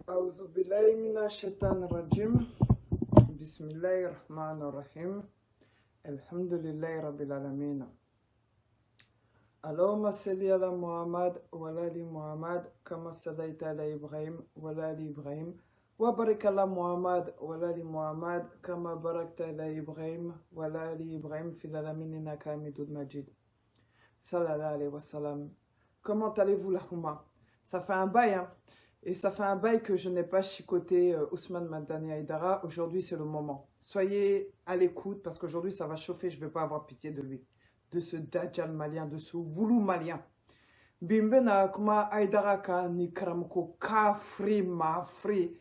أعوذ بالله من الشيطان الرجيم بسم الله الرحمن الرحيم الحمد لله رب العالمين اللهم صل على محمد وعلى آل محمد كما صليت على إبراهيم وعلى آل إبراهيم وبارك على محمد وعلى آل محمد كما باركت على إبراهيم وعلى آل إبراهيم في العالمين إنك حميد مجيد صلى الله عليه وسلم. Comment allez-vous la Houma? Ça fait un bail, hein? Et ça fait un bail que je n'ai pas chicoté Ousmane Madani Haïdara. Aujourd'hui, c'est le moment. Soyez à l'écoute parce qu'aujourd'hui, ça va chauffer. Je ne vais pas avoir pitié de lui. De ce Dajjal malien, de ce Boulou malien. Bimbena kuma Haïdara ka ni karamko kafri mafri.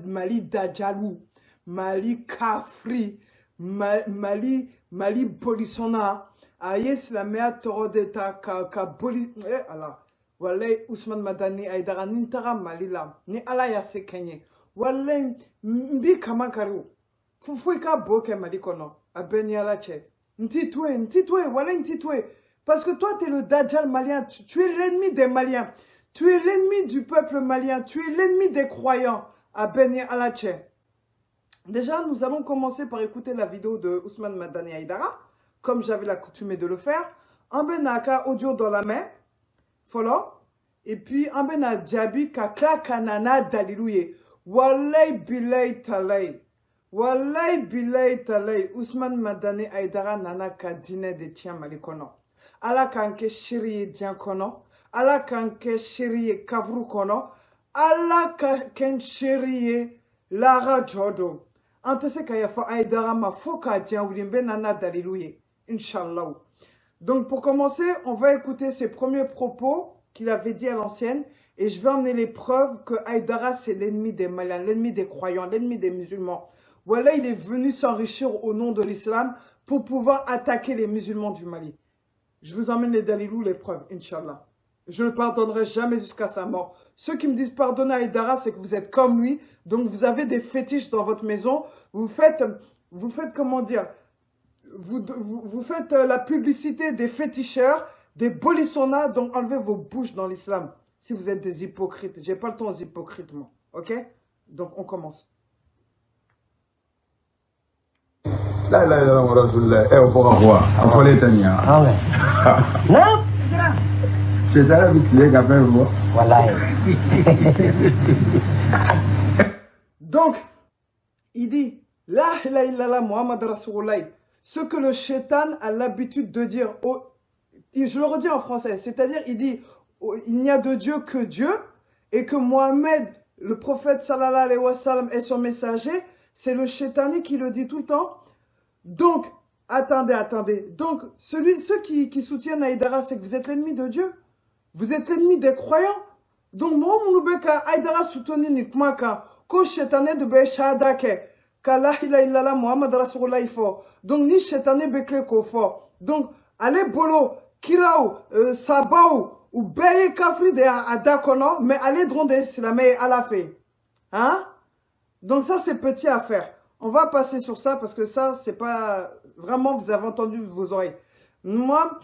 Mali Dajjalou. Mali kafri. Mali polisona. Ayes la mea toro d'État ka boli. Allah. Walay Ousmane Madani Haïdara nintara malila ni ala ya se kenye walay mbi kama karu fufuika boke malikono abeni ala che ntitwe walay ntitwe parce que toi tu es le Dajjal malien, tu es l'ennemi des Maliens, tu es l'ennemi du peuple malien, tu es l'ennemi des croyants abeni ala che. Déjà nous allons commencer par écouter la vidéo de Ousmane Madani Haïdara comme j'avais la coutume de le faire en benaka audio dans la main. Follow. Et puis, en ben a diabi kakla kanana dalilouye. Walay bilay talay. Walay bilay talay. Ousmane Madani Haïdara nana kadine de tiens malikono. Ala kanke shiriye dian kono. Ala kanke shiriye kavru kono. Ala kanke shiriye lara jodo. Antese kayafa Haïdara ma foka dian wulimbe nana dalilouye. Inch'Allah. Donc pour commencer, on va écouter ses premiers propos qu'il avait dit à l'ancienne et je vais emmener les preuves que Haïdara c'est l'ennemi des Maliens, l'ennemi des croyants, l'ennemi des musulmans. Voilà, il est venu s'enrichir au nom de l'islam pour pouvoir attaquer les musulmans du Mali. Je vous emmène les dalilous, les preuves, Inch'Allah. Je ne pardonnerai jamais jusqu'à sa mort. Ceux qui me disent pardonner à Haïdara, c'est que vous êtes comme lui, donc vous avez des fétiches dans votre maison, vous faites comment dire, vous faites la publicité des féticheurs, des bolissonas, donc enlevez vos bouches dans l'islam. Si vous êtes des hypocrites. J'ai pas le temps aux hypocrites, moi. Ok? Donc on commence. La ilaha illallah wa rasulullah. Eh, on pourra voir. On peut les tenir. Ah ouais. Non? C'est ça la vie qu'a fait voir. Voilà. Donc, il dit, La ilaha illallah Muhammad Rasulullah. Ce que le shaitan a l'habitude de dire, je le redis en français, c'est-à-dire il dit, il n'y a de Dieu que Dieu, et que Mohammed, le prophète sallallahu alayhi wa sallam, est son messager, c'est le shaitani qui le dit tout le temps. Donc, attendez, donc ceux qui soutiennent Haïdara, c'est que vous êtes l'ennemi de Dieu, vous êtes l'ennemi des croyants. Donc, moi, mon beka Haïdara soutenu nikmaka, ko shaitani de be shadake, ka la ilaha illallah Muhammad Rasulullah il faut. Donc, ni shaitani bekle ko faut. Donc, allez bolo, kirao, sabao, ou beye kafri de adakono, mais allez dronde islamé à la fin. Hein? Donc, ça, c'est petit à faire. On va passer sur ça parce que ça, c'est pas vraiment, vous avez entendu vos oreilles. Moi,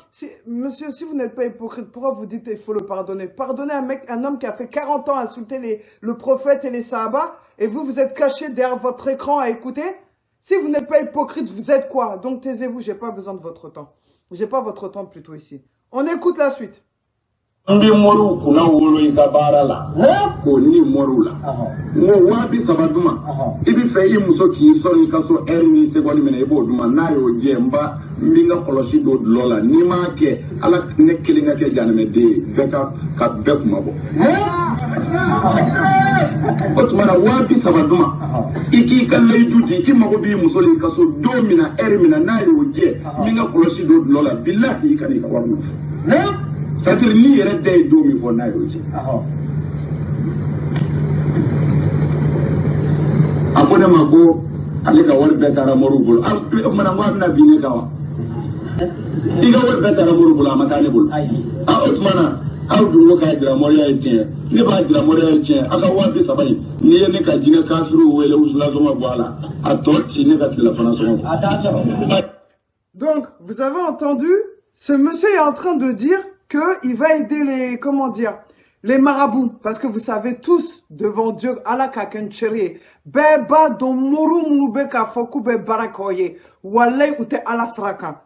monsieur, si vous n'êtes pas hypocrite, pourquoi vous dites il faut le pardonner? Pardonnez un homme qui a fait 40 ans à insulter le prophète et les sahabas, et vous êtes caché derrière votre écran à écouter? Si vous n'êtes pas hypocrite, vous êtes quoi? Donc taisez-vous, j'ai pas besoin de votre temps. J'ai pas votre temps plutôt ici. On écoute la suite. Ndi moru kuna wolo ikabara la ko ni moru la no wabi sabaduma ibi fe yi muso ki so ni kaso erni se gwani mena ibo duma na yo jemba mbinga kolosi do lola ni ma ke ala ne kelinga ke janame de beka ka bekuma bo otmana wabi sabaduma iki kalle duti ki mago bi muso ni kaso do mina ermina na yo je mbinga kolosi do lola billahi ikani ka waru c'est-à-dire ni yɛrɛ da ye don min fɔ n'a y'o cɛ a ko ne ma ko ale ka wari bɛɛ taara mɔriw bolo o kumana ko a bɛna bin ne kan wa i ka wari bɛɛ taara mɔriw bolo a ma taa ne bolo o tumana aw dugukolo k'a jira mɔriya ye tiɲɛ ne b'a jira mɔriya ye tiɲɛ a ka 3000 in n'i ye ne ka jinɛ kafiru wele wusulasɔngɔ bɔ a la a tɔ ci ne ka tilelafana sɔngɔ. Donc vous avez entendu, ce monsieur est en train de dire qu'il va aider les marabouts, parce que vous savez tous, devant Dieu, Allah kakencheri, beba don moru munube ka foku be barakoye, walay ute ala sraka.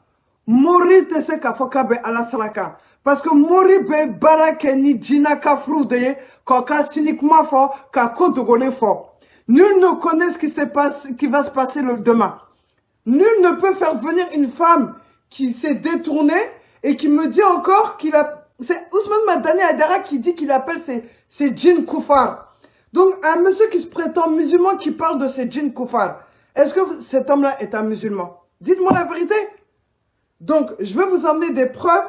Mori te se ka foka be ala sraka. Parce que mori be barake ni jina ka frudeye, ka sinikma fo, ka kodogole fo. Nul ne connaît ce qui va se passer le demain. Nul ne peut faire venir une femme qui s'est détournée et qui me dit encore qu'il a... C'est Ousmane Madani Aïdara qui dit qu'il appelle ces djinns koufars. Donc, un monsieur qui se prétend musulman qui parle de ces djinns koufars. Est-ce que cet homme-là est un musulman? Dites-moi la vérité. Donc, je vais vous emmener des preuves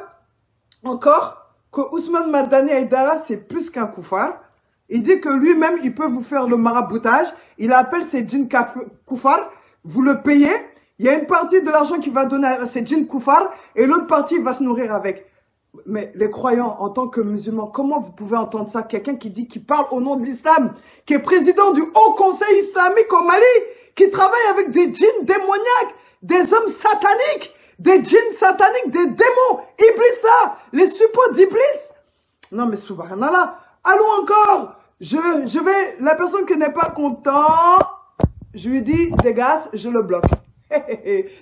encore que Ousmane Madani Aïdara, c'est plus qu'un koufar. Il dit que lui-même, il peut vous faire le maraboutage. Il appelle ces djinns koufars. Vous le payez. Il y a une partie de l'argent qu'il va donner à ces djinns koufars et l'autre partie, il va se nourrir avec. Mais les croyants, en tant que musulmans, comment vous pouvez entendre ça? Quelqu'un qui parle au nom de l'islam, qui est président du Haut Conseil islamique au Mali, qui travaille avec des djinns démoniaques, des hommes sataniques, des djinns sataniques, des démons, Iblisa, les suppôts d'Iblis. Non mais subhanallah. Allons encore. La personne qui n'est pas content, je lui dis, dégage, je le bloque.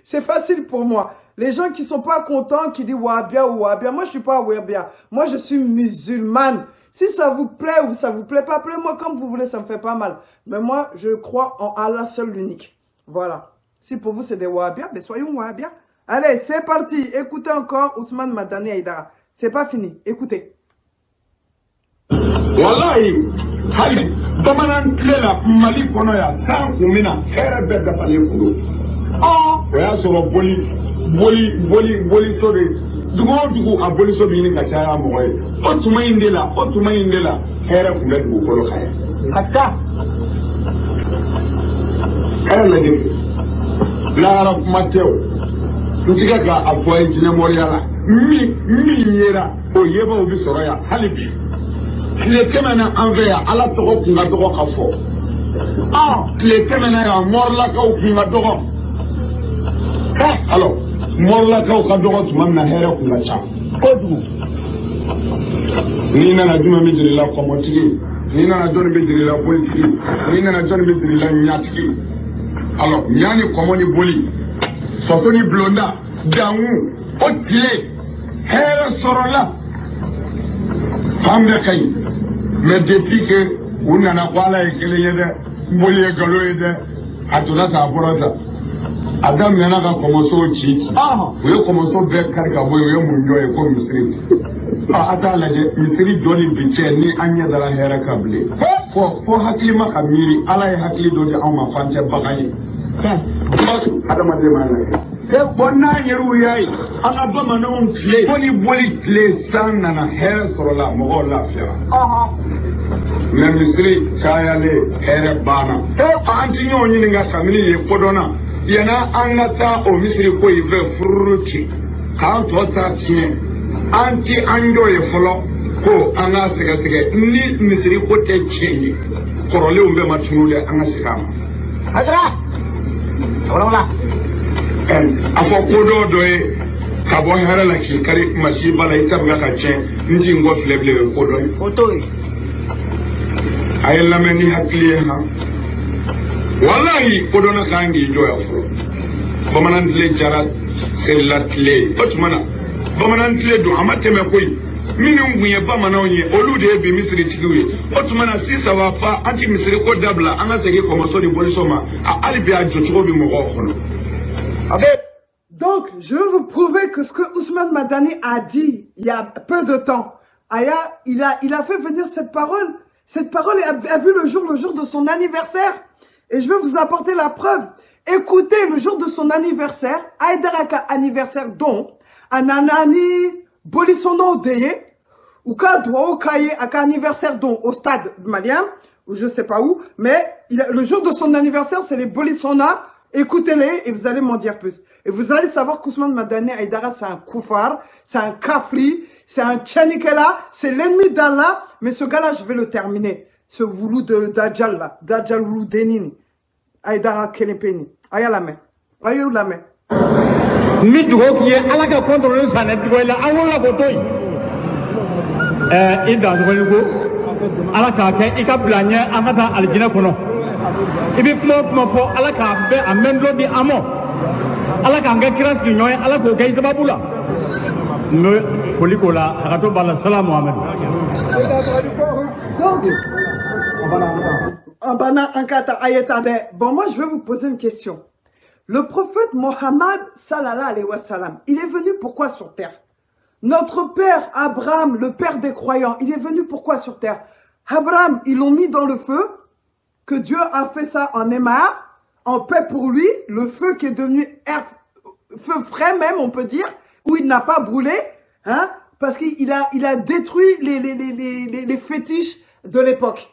C'est facile pour moi. Les gens qui sont pas contents, qui disent Wahhabia ou Wahhabia, moi je suis pas Wahhabia. Moi je suis musulmane. Si ça vous plaît ou ça vous plaît pas, appelez-moi comme vous voulez, ça me fait pas mal. Mais moi je crois en Allah seul l'unique. Voilà. Si pour vous c'est des Wahhabia, ben soyons Wahhabia. Allez, c'est parti. Écoutez encore Ousmane Madani Aïdara. C'est pas fini. Écoutez. Wallahi, hali, bamanan tlela Mali kono ya san kumina, kere be dafale kudo. Oya soro boli sobe dugu a boli sobe ni ka caya mɔgɔ ye o tuma in de la hɛrɛ kun bɛ dugukolo kan ye hatta hɛrɛ lajɛ lahara kuma tɛ o n ti ka a fɔ a ye jinɛmɔriya la min yera o yebaw bi sɔrɔ yan hali bi tile kɛmɛ na an fɛ yan ala tɔgɔ kun ka dɔgɔ ka fɔ tile kɛmɛ na yan mɔrilakaw kun ka dɔgɔ. Alors, Morla ka dɔgɔ tuma min na hɛrɛ kun ka ca kojugu. N'i nana jumɛn bɛ jiri la kɔmɔtigi, n'i nana jɔnni bɛ jiri la bolitigi, n'i nana jɔnni bɛ jiri la ɲatigi. Alors, ɲa ni kɔmɔ ni boli, faso ni bulonda, dangu, o tile hɛrɛ sɔrɔla. Fan bɛɛ ka ɲi, mais depuis que u nana ko Ala ye kelen ye dɛ, boli ye nkalon ye dɛ, a donna k'a bɔra ta. Adam yana ka kɔmɔso ci u ye kɔmɔso bɛɛ kari ka bɔ yen u ye mun jɔ ye ko misiri a t'a lajɛ misiri jɔ ni bi cɛ ni an ɲɛ dara hɛrɛ ka bilen fo hakili ma ka miiri Ala ye hakili dɔ di anw ma f'an tɛ bagan ye adamaden ma lajɛ bon n'a yɛrɛw y'a ye an ka bamananw tile ko ni boli tile san nana hɛrɛ sɔrɔla mɔgɔw lafiyara mais misiri cayalen hɛrɛ banna an ti ɲɔgɔn ɲininka kabini ye fɔdɔnna yana an ka taa o misiri ko in fɛ fururu ci k'an tɔ ta tiɲɛ an ti an dɔ ye fɔlɔ ko an ka sɛgɛsɛgɛ ni misiri ko tɛ tiɲɛ ye kɔrɔlenw bɛɛ ma tunu dɛ an ka segin a ma. A fɔ ko dɔ ye ka bɔ hɛrɛ la k'i kari masiba la i tabila ka tiɲɛ n ti n kɔ filɛ bilen o ye ko dɔ ye. O t'o ye. A ye lamɛn ni hakili ye han. Wallahi kodona kangi joya furo bamanan tile jara sella tile o tuma na bamanan tile do ama tɛmɛ koyi minnu kun ye bamananw ye olu de ye bi misiri tigiw ye o tuma na sisan wa fa an ti misiri ko dabila an ka segin kɔmɔso ni boliso ma hali bi a jɔcogo bi mɔgɔw kɔnɔ. Donc, je vais vous prouver que ce que Ousmane Madani a dit il y a peu de temps, il a fait venir cette parole. Cette parole a vu le jour de son anniversaire. Et je vais vous apporter la preuve. Écoutez, le jour de son anniversaire, Aïdaraka anniversaire dont, Ananani, Bolisono Deye, ou Kadwo Kaye, aka anniversaire dont, au stade malien, ou je sais pas où, mais le jour de son anniversaire, c'est les Bolisona. Écoutez-les et vous allez m'en dire plus. Et vous allez savoir qu'Ousmane Madani Aïdara, c'est un koufar, c'est un kafri, c'est un tchanikela, c'est l'ennemi d'Allah. Mais ce gars-là, je vais le terminer. Ce voulou de Dajjal là, Dajjal voulou Denini, Aïdara Kelepeni. Aïe la main. Aïe la main. Mi dugo qui est à la contre le sanet, la awola botoy. i danzogoni ko ala k'a kɛ i ka bila ɲɛ an ka taa alijinɛ kɔnɔ i bɛ kuma o kuma fɔ ala k'a bɛɛ a mɛn dɔ di an ma ala k'an kɛ kira sigiɲɔgɔn ye ala k'o kɛ i sababu la n bɛ foli k'o la a ka to b'a la salamu Muhamadu. Bon, moi je vais vous poser une question. Le prophète Mohammed sallallahu alayhi wa sallam, il est venu pourquoi sur terre? Notre père Abraham, le père des croyants, il est venu pourquoi sur terre? Abraham, ils l'ont mis dans le feu, que Dieu a fait ça en émar, en paix pour lui, le feu qui est devenu feu frais même, on peut dire, où il n'a pas brûlé, hein, parce qu'il a détruit les fétiches de l'époque.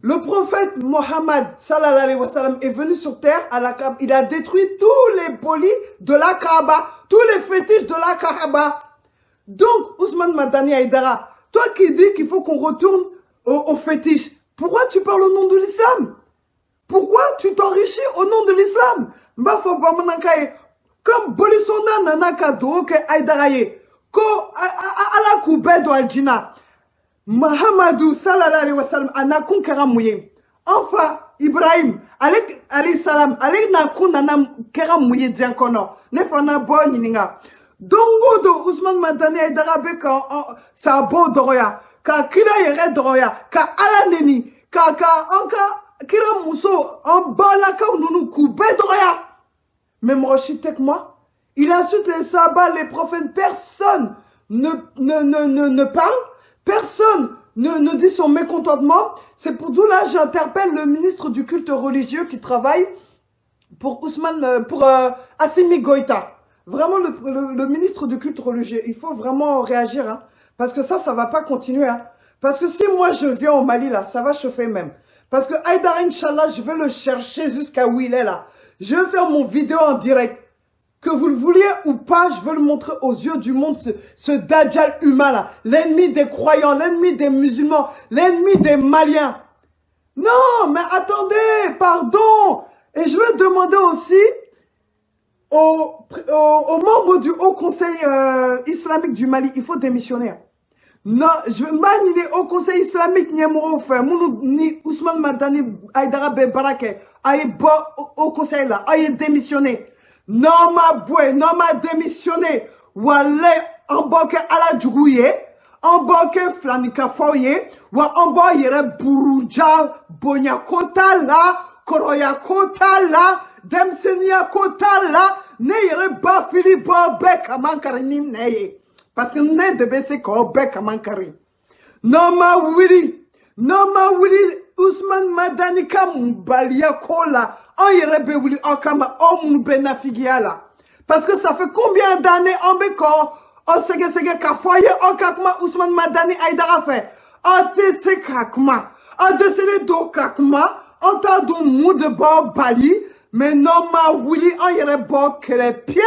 Le prophète Mohammed sallallahu alayhi wa sallam est venu sur terre à la Kaaba. Il a détruit tous les polis de la Kaaba, tous les fétiches de la Kaaba. Donc, Ousmane Madani Aïdara, toi qui dis qu'il faut qu'on retourne aux fétiches, pourquoi tu parles au nom de l'islam? Pourquoi tu t'enrichis au nom de l'islam? Comme Bolisona Nanaka Doke Aïdaraye, ko ala Koubedo Aljina. Mahamadou sallallahu alayhi wa sallam anakun karamouye. Enfin, Ibrahim, alayhi salam, alayhi nakun nanam karamouye diankono. Nefana bo nininga. Dongo do Ousmane Madani Aïdara beka sa bo doroya. Ka kila yere doroya. Ka ala neni. Ka kira mousso. En bala ka nounou koube doroya. Même Rochitek moi. Il insulte les sabbats, les prophètes. Personne ne parle. Personne ne dit son mécontentement. C'est pour tout là, j'interpelle le ministre du culte religieux qui travaille pour Assimi Goïta. Vraiment, le ministre du culte religieux, il faut vraiment réagir. Hein, parce que ça va pas continuer. Hein, parce que si moi je viens au Mali, là, ça va chauffer même. Parce que Aïdara, Inch'Allah, je vais le chercher jusqu'à où il est là. Je vais faire mon vidéo en direct. Que vous le vouliez ou pas, je veux le montrer aux yeux du monde, ce Dajjal humain là. L'ennemi des croyants, l'ennemi des musulmans, l'ennemi des Maliens. Non, mais attendez, pardon. Et je veux demander aussi aux membres du Haut Conseil islamique du Mali, il faut démissionner. Non, je manie au Conseil islamique ni Ousmane Madani Aïdara Bebarake, aïe au Conseil là, aïe démissionner. Non ma démissionné. Wale en banque à la djouye, en banque flanika foye, wa en banque yere buruja, bonya kota la, koroya kota la, demsenia kota la, ne yere ba fili ba bek amankari ni neye. Parce que ne debe se ko bek amankari. Non ma wili, Ousmane Madani kam balia kola. Parce que ça fait combien d'années en bécor, on sege kafoye, on kakma Ousmane Madani Aïdara fait. On te se kakma, on te se le do kakma, on t'a dou mou de bon bali, mais non ma wili, on yere bon krepia.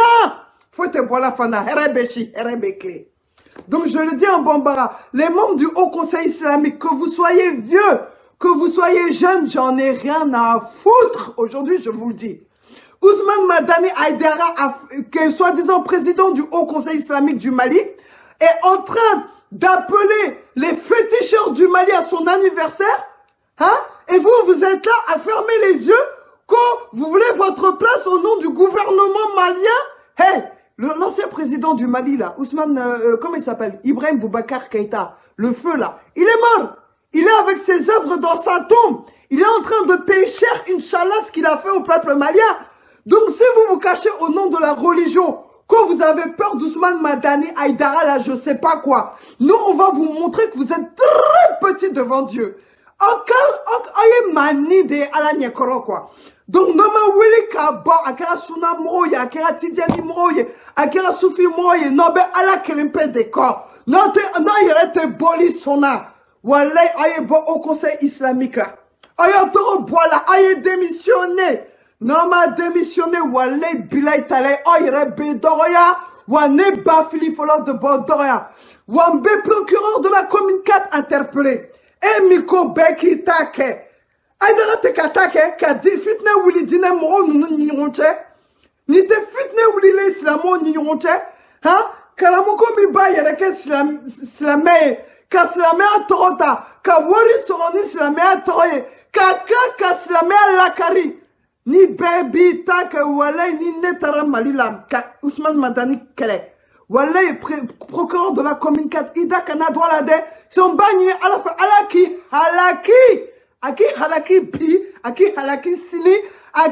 Faut te boire la fana, herebechi, herebekle. Donc je le dis en bambara, les membres du Haut Conseil islamique, que vous soyez vieux, que vous soyez jeune, j'en ai rien à foutre. Aujourd'hui, je vous le dis. Ousmane Madani Aïdara, qui est soi-disant président du Haut Conseil islamique du Mali, est en train d'appeler les féticheurs du Mali à son anniversaire. Hein? Et vous êtes là à fermer les yeux quand vous voulez votre place au nom du gouvernement malien. Hey, l'ancien président du Mali, là, Ousmane, comment il s'appelle? Ibrahim Boubacar Keïta, le feu, là, il est mort. Il est avec ses œuvres dans sa tombe. Il est en train de payer cher, Inch'Allah, ce qu'il a fait au peuple malien. Donc, si vous vous cachez au nom de la religion, quand vous avez peur d'Ousmane Madani Aïdara, là, je sais pas quoi, nous, on va vous montrer que vous êtes très petit devant Dieu. Donc, non, mais Willy Kaba, Akara Suna Moye, Akara Tidiani Moye, Akara Soufi Moye, non, mais Allah Kelimpe de corps. Non, il reste boli sona. Walay aye bo au conseil islamique là. Aye toro boila aye démissionné. Non ma démissionné walay bilay talay aye rebe doroya. Wane bafili folo de Bordoroya. Wambe procureur de la commune 4 interpellé. E miko beki take. Aïdara te katake ka di fitne wuli dine mo nunu nyironche. Ni te fitne wuli le islamo nyironche. Hein? Kalamoko mi ba yere ke islamé. ka silamɛya tɔgɔ ta ka wari sɔrɔ ni silamɛya tɔgɔ ye ka tila ka silamɛya lakari ni bɛɛ b'i ta kɛ walayi ni ne taara Mali la ka Ousmane Madani kɛlɛ walayi procureur de la commune 4 Ida kana dɔ la dɛ son ba ɲini Ala fɛ Ala k'i halaki a k'i halaki bi a k'i halaki sini a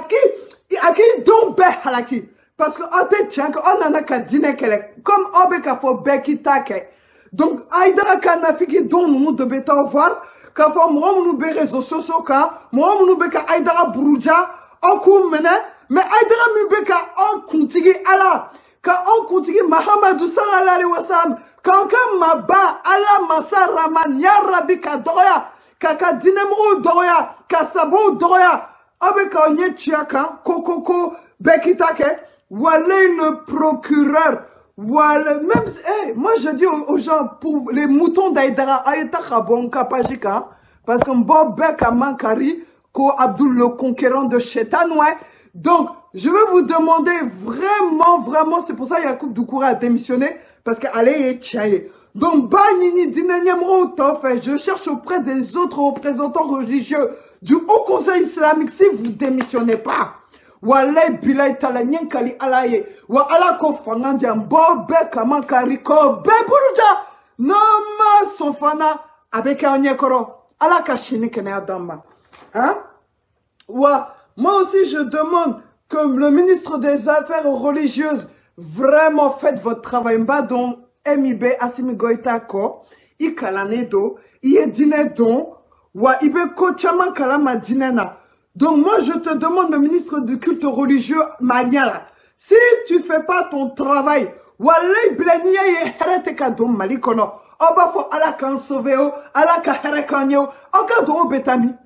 k'i denw bɛɛ halaki parce que aw tɛ tiɲɛ kɛ aw nana ka diinɛ kɛlɛ comme aw bɛ k'a fɔ bɛɛ k'i ta kɛ donc Aïdara ka nafiki denw ninnu de bɛ taa voir k'a fɔ mɔgɔ minnu bɛ réseaux sociaux kan mɔgɔ minnu bɛ ka Aïdara buruja aw k'u minɛ mais Aïdara min bɛ ka anw kuntigi Ala ka anw kuntigi Mahamadu sallallahu alaihi wa sallam k'an ka maba Ala masa Rahman ya Rabbi ka dɔgɔya ka diinɛmɔgɔw dɔgɔya ka sabaw dɔgɔya aw bɛ k'aw ɲɛ ciya kan ko bɛɛ k'i ta kɛ walayi le procureur voilà, même, moi je dis aux gens, pour les moutons d'Aïdara, Aïta Khabon Kapajika, parce que Mbobek Amankari, Ko Abdul le conquérant de Chétan, ouais. Donc, je veux vous demander vraiment, c'est pour ça Yacoub Doukoura a démissionné, parce qu'allez est tchaye. Donc, Banini Dinanyamro Tof, je cherche auprès des autres représentants religieux du Haut Conseil islamique, si vous démissionnez pas. Walay bilay talanyen kali alaye wa ala ko fangandia bobe kaman kari ko beburuja noma sofana avec un nyekoro ala kashini kene adama hein wa moi aussi je demande que le ministre des Affaires religieuses vraiment faites votre travail mba don MIB Assimi Goïta ko ikalanedo iedinedon wa ibe ko chaman kalama dinena. Donc moi je te demande le ministre du culte religieux malien là, si tu fais pas ton travail, walay blania ye herete ka dom malikono, oba fo ala kan soveo, ala ka herekanyo, oka do betami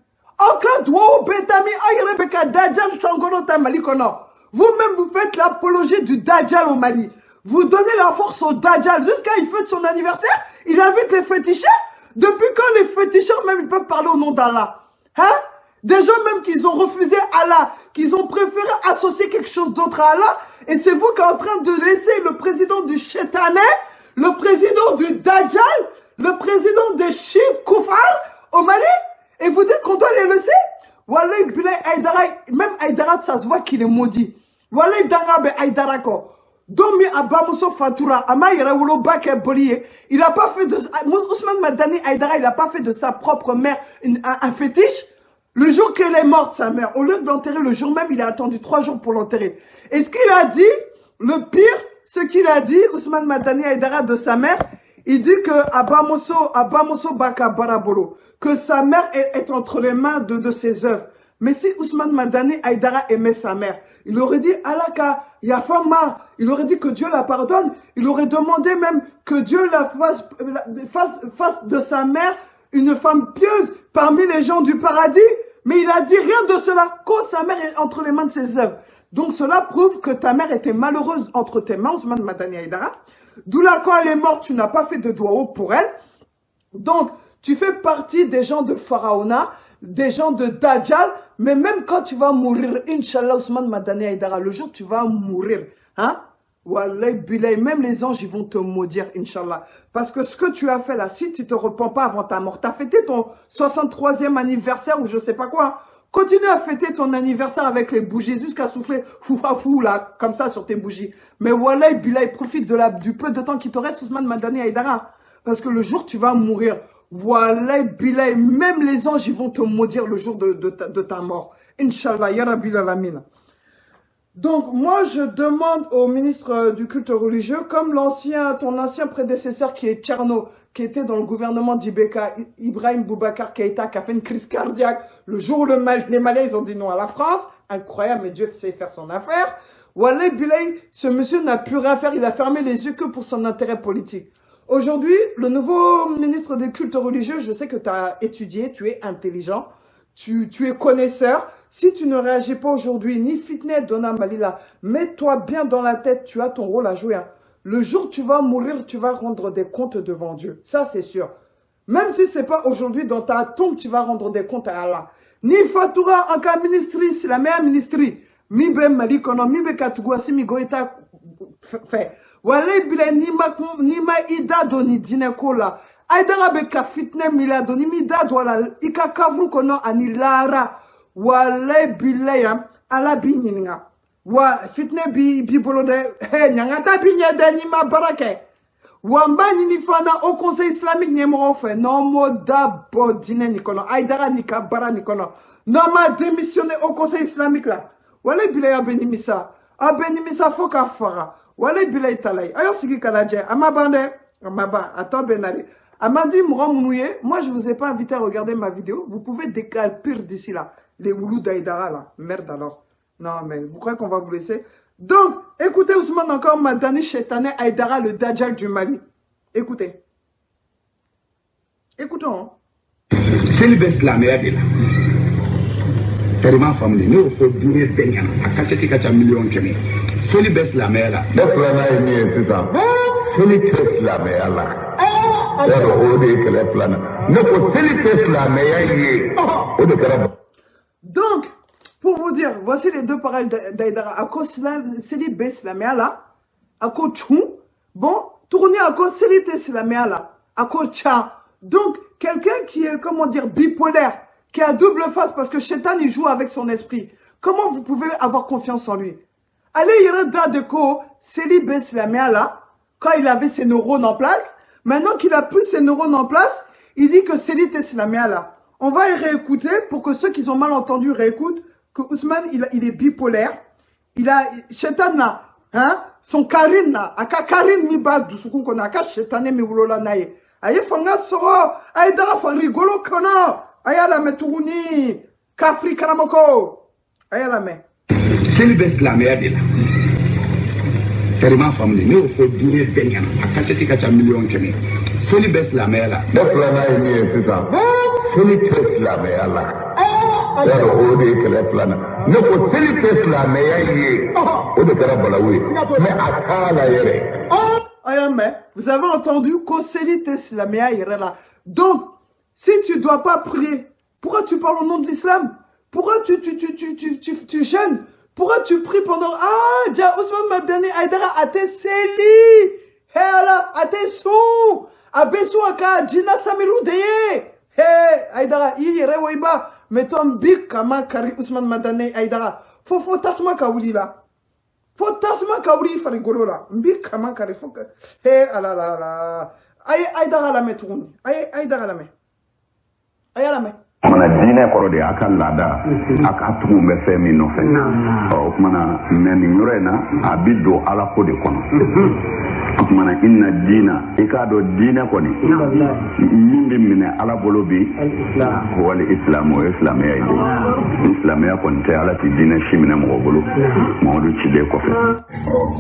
ayere beka dajjal sangono ta malikono. Vous-même vous faites l'apologie du dajjal au Mali. Vous donnez la force au dajjal jusqu'à il fête son anniversaire, il invite les féticheurs. Depuis quand les féticheurs même ils peuvent parler au nom d'Allah? Hein? Des gens même qu'ils ont refusé Allah, qu'ils ont préféré associer quelque chose d'autre à Allah. Et c'est vous qui êtes en train de laisser le président du Chétané, le président du Dajjal, le président des chiites Koufar au Mali. Et vous dites qu'on doit les laisser. Voilà, même Aïdara, ça se voit qu'il est maudit. Voilà, Aïdara ko. Domi Abamuso Fatoura, Ama Yerawolo Bake Boliye, il n'a pas fait de... Ousmane Madani Aïdara, il n'a pas fait de sa propre mère un fétiche. Le jour qu'elle est morte, sa mère, au lieu de l'enterrer le jour même, il a attendu 3 jours pour l'enterrer. Et ce qu'il a dit, le pire, ce qu'il a dit, Ousmane Madani Aïdara de sa mère, il dit que Abamoso Baka Barabolo, que sa mère est entre les mains de ses œuvres. Mais si Ousmane Madani Aïdara aimait sa mère, il aurait dit Alaka Yafama, il aurait dit que Dieu la pardonne, il aurait demandé même que Dieu la fasse de sa mère une femme pieuse parmi les gens du paradis. Mais il a dit rien de cela, que sa mère est entre les mains de ses œuvres. Donc cela prouve que ta mère était malheureuse entre tes mains, Ousmane Madani Aïdara. D'où là, quand elle est morte, tu n'as pas fait de doigt pour elle. Donc, tu fais partie des gens de Pharaona, des gens de Dajjal. Mais même quand tu vas mourir, Inch'Allah, Ousmane Madani Aïdara, le jour où tu vas mourir, hein, Wallahi bilay, même les anges, ils vont te maudire, Inch'Allah. Parce que ce que tu as fait là, si tu te repens pas avant ta mort, tu as fêté ton 63e anniversaire ou je sais pas quoi, continue à fêter ton anniversaire avec les bougies jusqu'à souffler fou là, comme ça sur tes bougies. Mais Wallahi bilay, profite du peu de temps qui te reste, Ousmane Madani Aïdara. Parce que le jour où tu vas mourir, Wallahi bilay, même les anges, ils vont te maudire le jour de ta mort. Inch'Allah, ya Rabbil Alamin. Donc, moi, je demande au ministre du culte religieux, comme ton ancien prédécesseur qui est Tcherno, qui était dans le gouvernement d'Ibeka, Ibrahim Boubacar Keïta, qui a fait une crise cardiaque, le jour où les Maliens, ils ont dit non à la France, incroyable, mais Dieu sait faire son affaire. Wallah Bilay, ce monsieur n'a plus rien à faire, il a fermé les yeux que pour son intérêt politique. Aujourd'hui, le nouveau ministre des cultes religieux, je sais que tu as étudié, tu es intelligent, tu es connaisseur. Si tu ne réagis pas aujourd'hui, ni fitness, Dona Malila, mets-toi bien dans la tête, tu as ton rôle à jouer. Hein. Le jour où tu vas mourir, tu vas rendre des comptes devant Dieu. Ça, c'est sûr. Même si ce n'est pas aujourd'hui, dans ta tombe, tu vas rendre des comptes à Allah. Ni Fatoura, en cas ministrie, c'est la meilleure ministrie. Mi ben malikono, mi be katugwasi, mi goita fait. Wale bile ni ma ida doni dineko la. Aïdara beka fitne miladoni mida douala ika kavru kono anilara wale bileya ala bininga wa fitne bi bolode he nyangata binya dani ma barake wamba ni fana au conseil islamique nyemoro fe non moda bodine nikono Aïdara nika bara nikono non ma démissionné au conseil islamique là wale bileya benimisa a benimisa foka fara wale bileya talay ayo sigi kalaje ama bande amaba attends benali Amadi Mouramouye, moi je vous ai pas invité à regarder ma vidéo. Vous pouvez décalpir d'ici là. Les Oulou d'Aïdara là. Merde alors. Non mais vous croyez qu'on va vous laisser? Donc, écoutez Ousmane encore Madani Chetane Aïdara, le Dajjal du Mali. Écoutez. Écoutons. C'est le best la meilleure de là. C'est ma famille. Nous faut dire Benyan. À cacher qu'à million de millions. C'est le best la meilleure là. Best la meilleure c'est ça. C'est le best la meilleure là. Donc, pour vous dire, voici les deux paroles d'Aïdara. À cause Seli Bes la là, à cause Chou, bon, tourner à cause Seli Tes la là, à cause Cha. Donc, quelqu'un qui est, comment dire, bipolaire, qui a double face parce que Shaitan il joue avec son esprit. Comment vous pouvez avoir confiance en lui? Allez, il y a un de Seli Bes la là, quand il avait ses neurones en place. Maintenant qu'il a plus ses neurones en place, il dit que c'est l'Islamia là. On va y réécouter pour que ceux qui ont mal entendu réécoutent que Ousmane, il est bipolaire. Il a, Shaitan hein, son Karine là, aka Karine mi bad du soukun kona, aka Shaitan mi wulola naye. Aye fanga soro, Aïdara fa rigolo kono, aye la meturuni, kafri karamoko. Aye la me. C'est le best la meilleure de là. C'est ma famille. Nous faut dire Benyan. À cacher qu'à million de millions. C'est le best la meilleure là. Best la meilleure c'est ça. C'est le best la meilleure là. C'est le haut de la plana. Nous faut c'est le best la meilleure. Au de Karabalaoui. Mais à Kala yere. Ayame, vous avez entendu qu'Oseli la meilleure là. Donc, si tu dois pas prier, pourquoi tu parles au nom de l'islam? Pourquoi tu jeûnes? Pourquoi tu pries pendant... Ah, Dia Ousmane Madani Aïdara ate seli. Héla, ate sou. Abesu aka Jina Samirou deye. Hé, Aïdara, yere weiba. Mettons big kama kari Ousmane Madani Aïdara. Faut tasma kaouli là. Faut tasma kaouli farigolo là. Big kama kari faut que... Hé, alala. Aïdara la met tourne. Aïdara la met. Aïdara la met. Mana dine koro de aka lada aka tumu be fe mi no fe o mana nani nyorena abido ala ko de kono mana inna dina ikado dina ko ni yimbe mine ala bolobi wal islam o islam ya ide islam ya kon te ala ti dina shimina mo bolo mo do ci de ko fe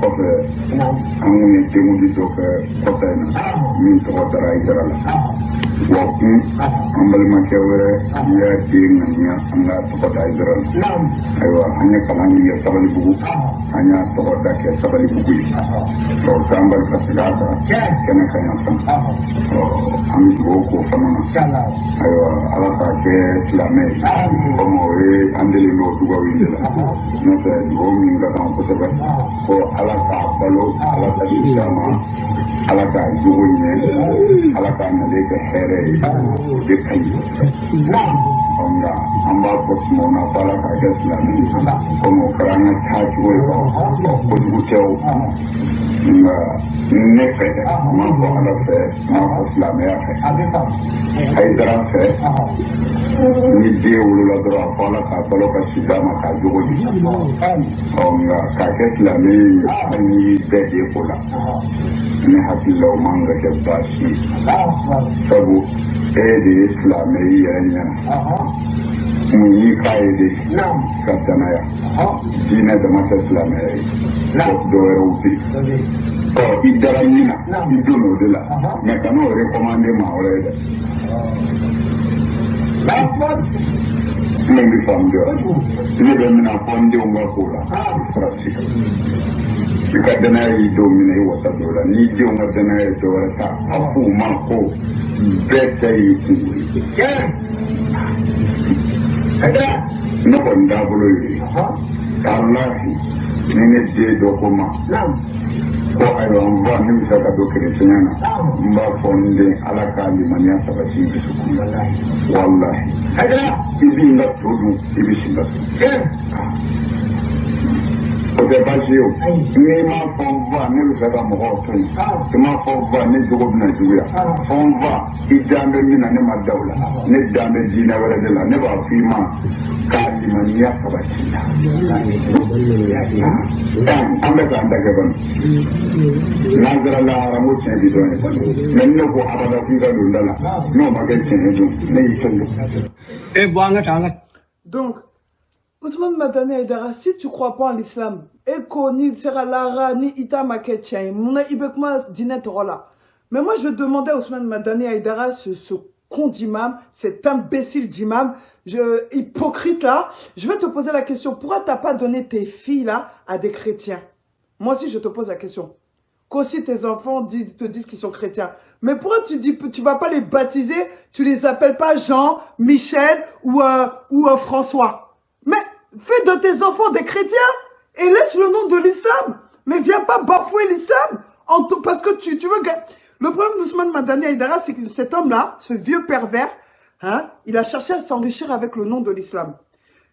ko fe amune te mu di to fe ko tayna min to dara idara la wa ambal ma kewere ya ding nya anga to ta idara aywa anya kalani ya sabali bugu anya to ta ke sabali bugu to sambal kasilata kana kana ami ko famana aywa ala ta ke islamé como andele no tuwa windela no se go min ga ko se ba ko ala ta balo ala ta islam ala ta jugo ne ala ta na le ke here de kai onga amba ko mona pala ka islam como karana ta jugo ko buteo nga ne fe ma ko ala fe ma ko islamé ay dara fe ni de wulu la dara pala ka palo ka sidama ka jugo ni onga ka islamé ni de ko la ne hakilo manga ke bashi sabu de islamé yanya ni kaide katana ya dina da mata islamé do routi ko idara nina iduno de la mais quand on recommande ma orede même des femmes de les femmes n'a pas de on va pour la pratique le cadena yi domine wasa dola ni je on cadena yi to wasa afu ma ko beta yi ku no on da bolo yi wallahi ni ne je do kuma ko ayo mba ni misaka do kristiyana mba fonde ala ka limania sabati bisu wallahi hada ibi na tudu ibi sinda o de bajio ni ma fonva ni misaka mo hoto ni ma fonva ni jogo na juya fonva idambe mina ne madawla ne dambe dina wala de la ne ba fima ka limania sabati ambe ka ndaga ban nazara la haramu chen bidone men no ko abada figa lundala no magal chen edu ne yitendo e boanga tanga. Donc Ousmane Madani Aïdara, si tu crois pas en l'islam, Eko, ni Seralara, ni Ita Maketchen, Mouna Ibekma Dinetorola. Mais moi, je demandais à Ousmane Madani Aïdara, ce con d'imam, cet imbécile d'imam, hypocrite là, je vais te poser la question, pourquoi t'as pas donné tes filles là à des chrétiens? Moi aussi, je te pose la question. Qu'aussi tes enfants te disent qu'ils sont chrétiens. Mais pourquoi tu vas pas les baptiser, tu les appelles pas Jean, Michel ou François? Mais fais de tes enfants des chrétiens et laisse le nom de l'islam. Mais viens pas bafouer l'islam parce que tu veux... Le problème d'Ousmane Madani Aïdara, c'est que cet homme-là, ce vieux pervers, hein, il a cherché à s'enrichir avec le nom de l'islam.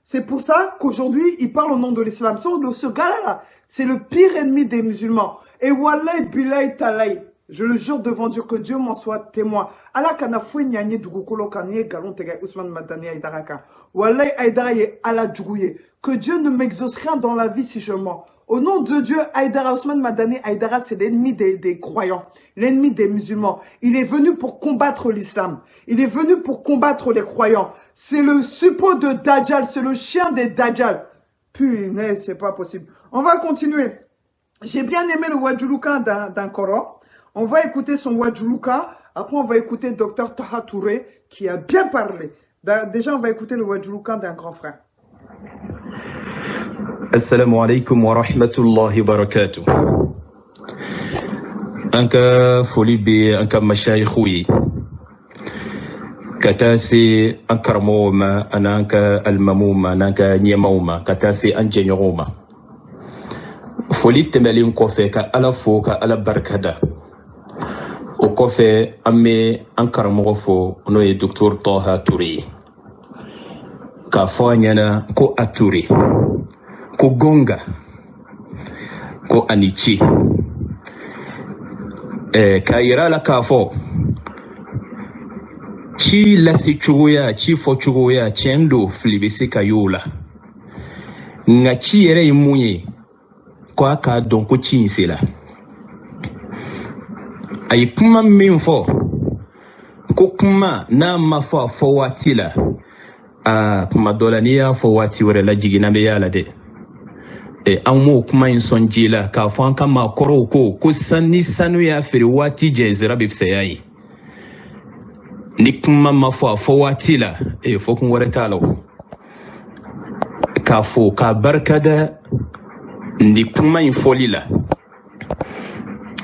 C'est pour ça qu'aujourd'hui, il parle au nom de l'islam. Ce gars-là, c'est le pire ennemi des musulmans. Et wallahi billahi talaï, je le jure devant Dieu, que Dieu m'en soit témoin. Allah kana foué nyanye dugukolo kanye galon tega Ousmane Madani Aïdara ka. Wallahi Aïdara ye ala djouye. Que Dieu ne m'exauce rien dans la vie si je mens. Au nom de Dieu, Aïdara, Ousmane Madani Aïdara, c'est l'ennemi des croyants, l'ennemi des musulmans. Il est venu pour combattre l'islam. Il est venu pour combattre les croyants. C'est le suppôt de Dajjal, c'est le chien des Dajjal. Punaise, c'est pas possible. On va continuer. J'ai bien aimé le Wadjoulouka d'un Coran. On va écouter son Wadjoulouka. Après, on va écouter Dr Taha Touré qui a bien parlé. Déjà, on va écouter le Wadjoulouka d'un grand frère. Assalamu alaikum wa rahmatullahi wa barakatuh. Anka folibe anka mashayikhi katasi ankarmoma ananka almamuma ananka nyemauma katasi anjenyoma folit temelin kofe ka ala fo ka ala barkada o kofe amme ankarmo fo no e Dr Taha Touré ka fo nyana ko aturi ko gonga ko anichi kayira la kafo chi la sichuya chi fo chuya chendo flibisi kayola ngachi yere imunye ko aka don ko chinsela ay kuma minfo ko kuma na mafa fo watila kuma dolaniya fo wati wore la jigina be yala de anmo kuma insonjila ka fo kan ma koro ko sanni sanu ya firi wati jezira be fsayi ni kuma ma fo wati la fo kun wore talo ka fo ka barkada ni kuma infolila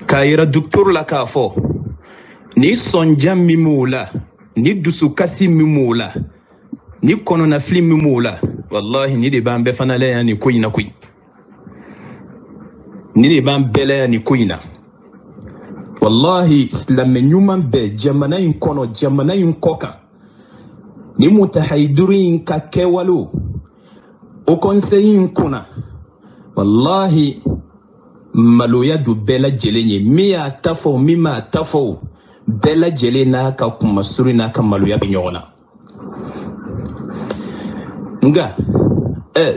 ka ira docteur la ka fo ni sonjam mimula ni dusu kasi mimula ni kono na flim mimula wallahi ni de bambe fanale yani koyina koy ni de bambe yani koyina wallahi islam nyuman be jamana in kono jamana in koka ni mutahaydirin ka kewalu o conseil kuna wallahi maloya du bela jelenye miya tafo mima tafo bela jelena ka kuma surina ka maloya binyona nga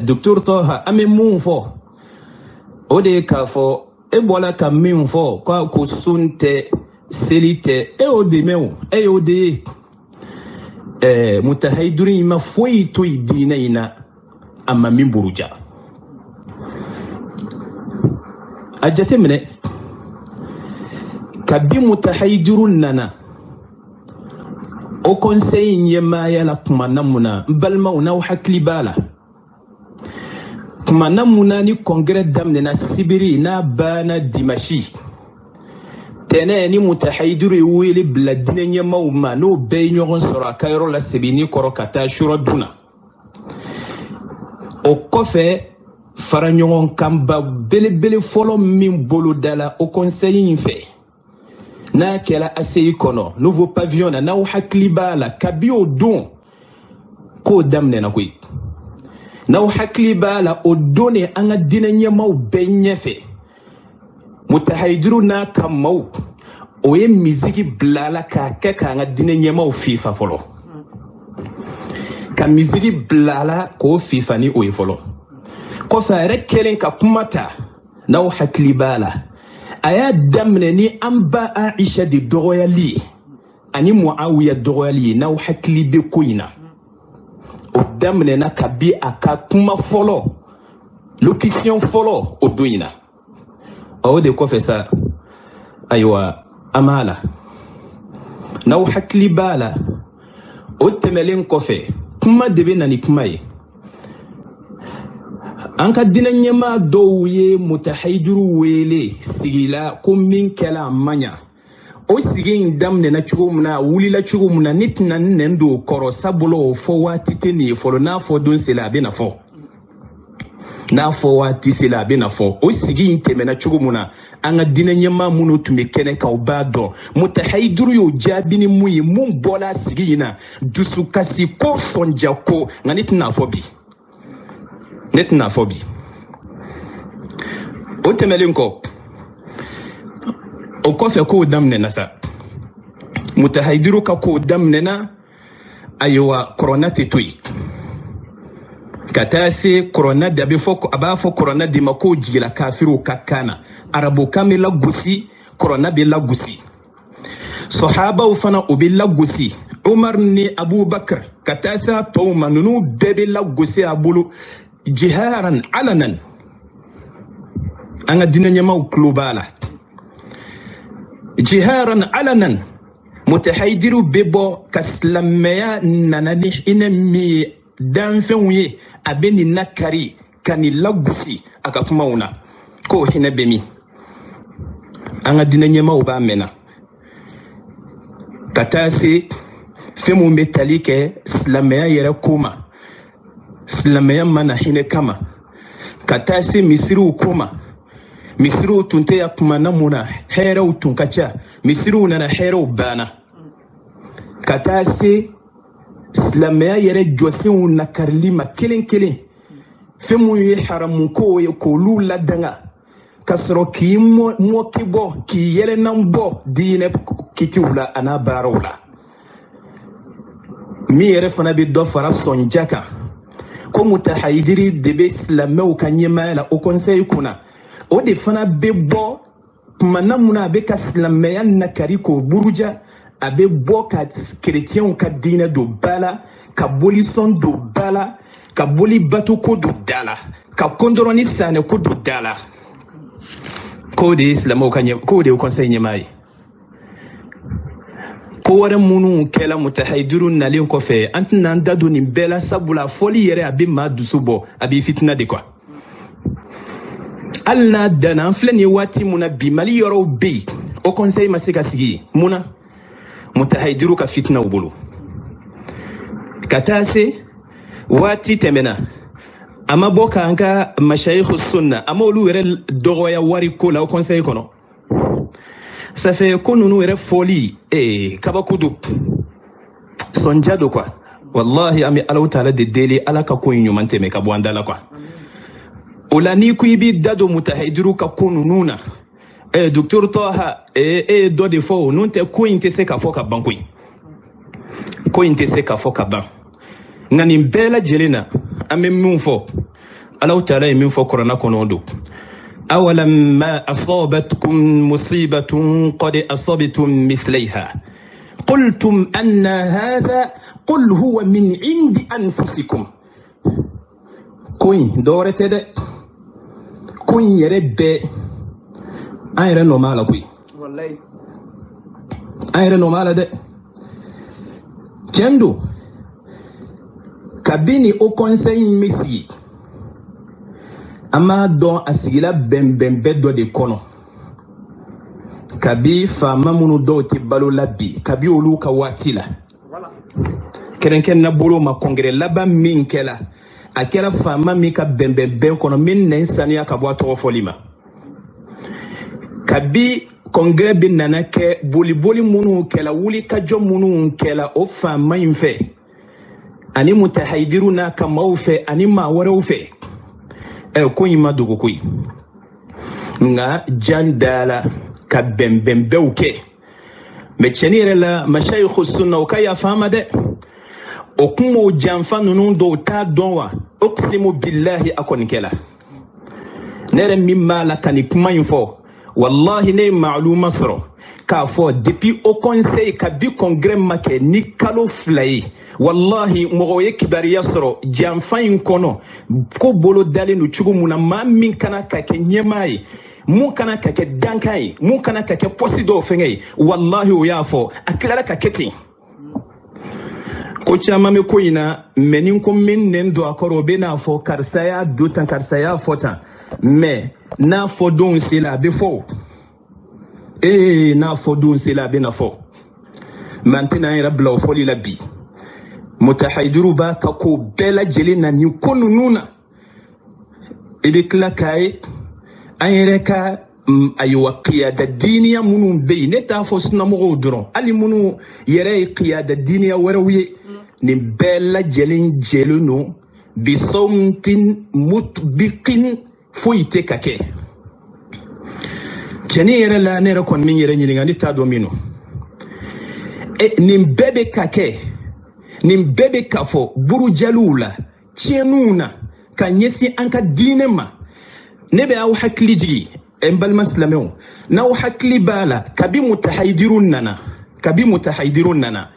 Dr Taha ame munfo ode ka fo bola ka minfo kwa ko sunte selite ode meu ode mutahaydirin ma foi to dinaina amma min buruja ajate mene kabi mutahaydirun nana o conseil nyema yala kuma namuna balma una hakli bala kuma namuna ni congrès damne na sibiri na bana dimashi tene ni mutahaydiru wili bladine nyema uma no be nyogon sora kayro la sibini korokata shuroduna o kofe fara ɲɔgɔn kanba belebele fɔlɔ min bolo dala o conseil in fɛ n'a kɛra ACI kɔnɔ nouveau pavillon na n'aw hakili b'a la kabi o don k'o daminɛna koyi n'aw hakili b'a la o don ne an ka diinɛ ɲɛmaaw bɛɛ ɲɛfɛ mutahajiru n'a ka maaw o ye misiki bila la k'a kɛ k'an ka diinɛ ɲɛmaaw fifa fɔlɔ ka misiki bila la k'o fifa ni o ye fɔlɔ kɔfɛ a yɛrɛ kɛlen ka kuma ta n'aw hakili b'a la a y'a daminɛ ni an ba Aisha de dɔgɔyali ye ani Muawiya dɔgɔyali ye n'aw hakili bɛ ko in na o daminɛna kabi a ka kuma fɔlɔ locution fɔlɔ o don in na o de kɔfɛ sa ayiwa an b'a la n'aw hakili b'a la o tɛmɛlen kɔfɛ kuma de bɛ na ni kuma ye an ka diinɛ ɲɛmaa dɔw ye mutahajiru wele sigi la ko min kɛla a ma ɲa o sigi in daminɛna cogo min na a wulila cogo min na ne tɛna n nɛn don o kɔrɔ sabula o fɔ waati tɛ nin ye fɔlɔ n'a fɔ don sera a bɛ na fɔ n'a fɔ waati sera a bɛ na fɔ o sigi in tɛmɛna cogo min na an ka diinɛ ɲɛmaa minnu tun bɛ kɛnɛ kan o b'a dɔn mutahajiru y'o jaabi ni mun ye mun bɔla sigi in na dusukasi ko sɔnja ko nka ne tɛna fɔ bi. Ne tɛna fɔ bi o tɛmɛlen kɔ o kɔfɛ kow daminɛna sa mutahajiru ka kow daminɛna ayiwa kɔrɔna tɛ to yen ka taa se kɔrɔna de a b'a fɔ kɔrɔna de ma ko jigila kafiriw ka kan na arabukan bɛ lagosi kɔrɔna bɛ lagosi sɔhabaw fana o bɛ lagosi Umar ni Abubakar ka taa se a tɔw ma ninnu bɛɛ bɛ lagosi a bolo jiharan alanan an ka diinɛ ɲɛmaaw tulo b'a la jiharan alanan mutahajiru bɛ bɔ ka silamɛya nana ni hinɛ min ye danfɛnw ye a bɛ nin nakari ka nin lagosi a ka kumaw na k'o hinɛ bɛ min an ka diinɛ ɲɛmaaw b'a mɛnna ka taa se fɛn mun bɛ tali kɛ silamɛya yɛrɛ ko ma silamɛya mana hinɛ kama ka taa se misiriw ko ma misiriw tun tɛ ya kumana mun na hɛrɛw tun ka ca misiriw nana hɛrɛw banna ka taa se silamɛya yɛrɛ jɔsenw nakarili ma kelen kelen fɛn mun ye haramukow ye k'olu ladanga ka sɔrɔ k'i mɔki bɔ k'i yɛlɛnan bɔ diinɛ kitiw la a n'a baaraw la min yɛrɛ fana bɛ dɔ fara sɔnja kan ko mutahajiri de bɛ silamɛw ka ɲɛmaaya la o conseil kunna o de fana bɛ bɔ kumana mun na a bɛ ka silamɛya nakari k'o buruja a bɛ bɔ ka kerecɛnw ka diinɛ don ba la ka bolisɔn don ba la ka boli batoko don da la ka kɔndɔrɔni sanɛko don da la k'o de ye silamɛw ka k'o de ye conseil ɲɛmaa ye ko wɛrɛ minnu kɛla mutahajiru nalen kɔfɛ an tɛna an da don nin bɛɛ la sabula fɔli yɛrɛ a bɛ maa dusu bɔ a b'i fitina de quoi hali n'a danna an filɛ nin ye waati min na bi mali yɔrɔw bɛ yen o conseil ma se ka sigi yen mun na mutahajiru ka fitinaw bolo ka taa se waati tɛmɛna a ma bɔ k'an ka mashayikhu sunna a ma olu yɛrɛ dɔgɔya wari ko la o conseil kɔnɔ ça fait ko ninnu yɛrɛ fɔli kabako don sɔnja don quoi wallahi an bɛ Alahu taala de deli ala ka ko in ɲuman tɛmɛ ka bɔ an da la quoi o la n'i ko i b'i da don mutahajiru ka ko ninnu na docteur Taha ye dɔ de fɔ o n'o tɛ ko in tɛ se ka fɔ ka ban koyi ko in tɛ se ka fɔ ka ban nka nin bɛɛ lajɛlen na an bɛ min fɔ Alahu taala ye min fɔ kuranɛ kɔnɔ o don أولم ما أصابتكم مصيبة قد أصبتم مثليها قلتم أن هذا قل هو من عند أنفسكم كوين دورة ده كوين يرب أيرن نومالا كوي والله أيرن نومالا ده كندو كابيني أو كونسي ميسي ama dɔn a sigila bɛnbɛnbɛ dɔ de kɔnɔ kabi faama minnu dɔw tɛ balo la bi kabi olu ka waati la kɛrɛnkɛrɛnna bolo ma kɔngɛrɛ laban min kɛla a kɛra faama min ka bɛnbɛnbɛn kɔnɔ min nɛn saniya ka bɔ a tɔgɔ fɔli ma kabi congrès bɛ nana kɛ boliboli minnu kɛla wulikajɔ minnu kɛla o faama in fɛ ani mutahayidiru n'a ka maaw fɛ ani maa wɛrɛw fɛ ko in ma dogo koyi nga jan dala ka bɛnbɛnbɛnw kɛ mais tiɲɛni yɛrɛ la mashayikhu sunna o ka yafa ma dɛ o kumaw janfa ninnu dɔw t'a dɔn wa uqsimu billahi a kɔni kɛla ne yɛrɛ min b'a la ka nin kuma in fɔ wallahi ne ye maaluma sɔrɔ k'a fɔ depuis au conseil ka bi congrès ma kɛ ni kalo 2 ye wallahi mɔgɔw ye kibariya sɔrɔ janfa in kɔnɔ ko bolo dalen don cogo mun na maa min kana ka kɛ ɲɛmaa ye mun kana ka kɛ dankan ye mun kana ka kɛ poste dɔw fɛngɛ ye wallahi o y'a fɔ a tilara ka kɛ ten ko caman bɛ ko in na mais ni ko min nɛn don a kɔrɔ o bɛ n'a fɔ karisa y'a don tan karisa y'a fɔ tan mais n'a fɔ don sela a bɛ fɔ n'a fɔ don sela a bɛ na fɔ mais an tɛna an yɛrɛ bila o fɔli la bi mutahayidiru b'a ka ko bɛɛ lajɛlen na nin ko ninnu na i bɛ tila k'a ye an yɛrɛ ka ayiwa qiyada diiniya minnu bɛ yen ne t'a fɔ sunnamɔgɔw dɔrɔn hali minnu yɛrɛ ye qiyada diiniya wɛrɛw ye nin bɛɛ lajɛlen jɛlen don bisawtin mutbiqin foyi tɛ ka kɛ cɛni yɛrɛ la ne yɛrɛ kɔni min yɛrɛ ɲininka ne t'a dɔn min don nin bɛɛ bɛ ka kɛ nin bɛɛ bɛ ka fɔ burujaliw la tiɲɛniw na ka ɲɛsin an ka diinɛ ma ne bɛ aw hakili jigi n balima silamɛw n'aw hakili b'a la kabi mutahayidiru nana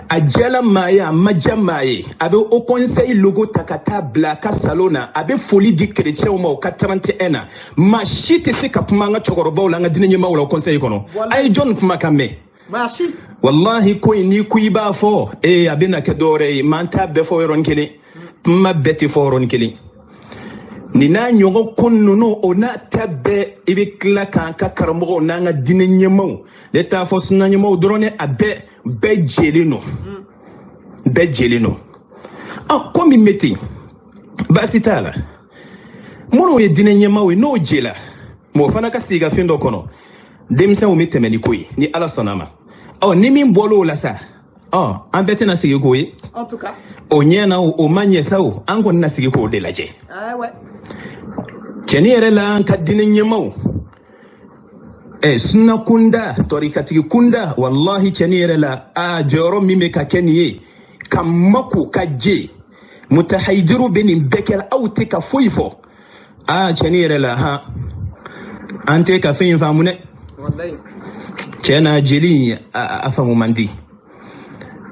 a jala maa ye a ma ja maa ye a bɛ au conseil logo ta ka taa bila a ka salon na a bɛ foli di kerecɛnw ma o ka 31 na maa si tɛ se ka kuma an ka cɛkɔrɔbaw la an ka diinɛ ɲɛmaaw la o conseil kɔnɔ a ye jɔn kuma kan mɛn wallahi ko in ni ko i b'a fɔ a bɛ na kɛ dɔwɛrɛ ye man t'a bɛɛ fɔ yɔrɔnin kelen kuma bɛɛ tɛ fɔ yɔrɔnin kelen nin n'a ɲɔgɔn ko ninnu o n'a ta bɛɛ i bɛ tila k'an ka karamɔgɔw n'an ka diinɛ ɲɛmaaw ne t'a fɔ sunna ɲɛmaaw dɔrɔn dɛ a bɛɛ jɛlen don bɛɛ jɛlen don ko min bɛ ten baasi t'a la minnu ye diinɛ ɲɛmaaw ye n'o jɛla mɔgɔ fana ka sigi ka fɛn dɔ kɔnɔ denmisɛnw bɛ tɛmɛ ni ko ye ni ala sɔnna ma ni min bɔl'o la sa an bɛɛ tɛna sigi k'o ye o ɲɛ na o ma ɲɛ sa o an kɔni na sigi k'o de lajɛ cɛni yɛrɛ la an ka diinɛ ɲɛmaaw sunna kunda tɔrikatigi kunda wallahi cɛni yɛrɛ la jɔyɔrɔ min bɛ ka kɛ nin ye ka mako ka jɛ mutahayidiru bɛ nin bɛɛ kɛla aw tɛ ka foyi fɔ cɛni yɛrɛ la an tɛ ka fɛn in faamu dɛ cɛ na jeli a faamu man di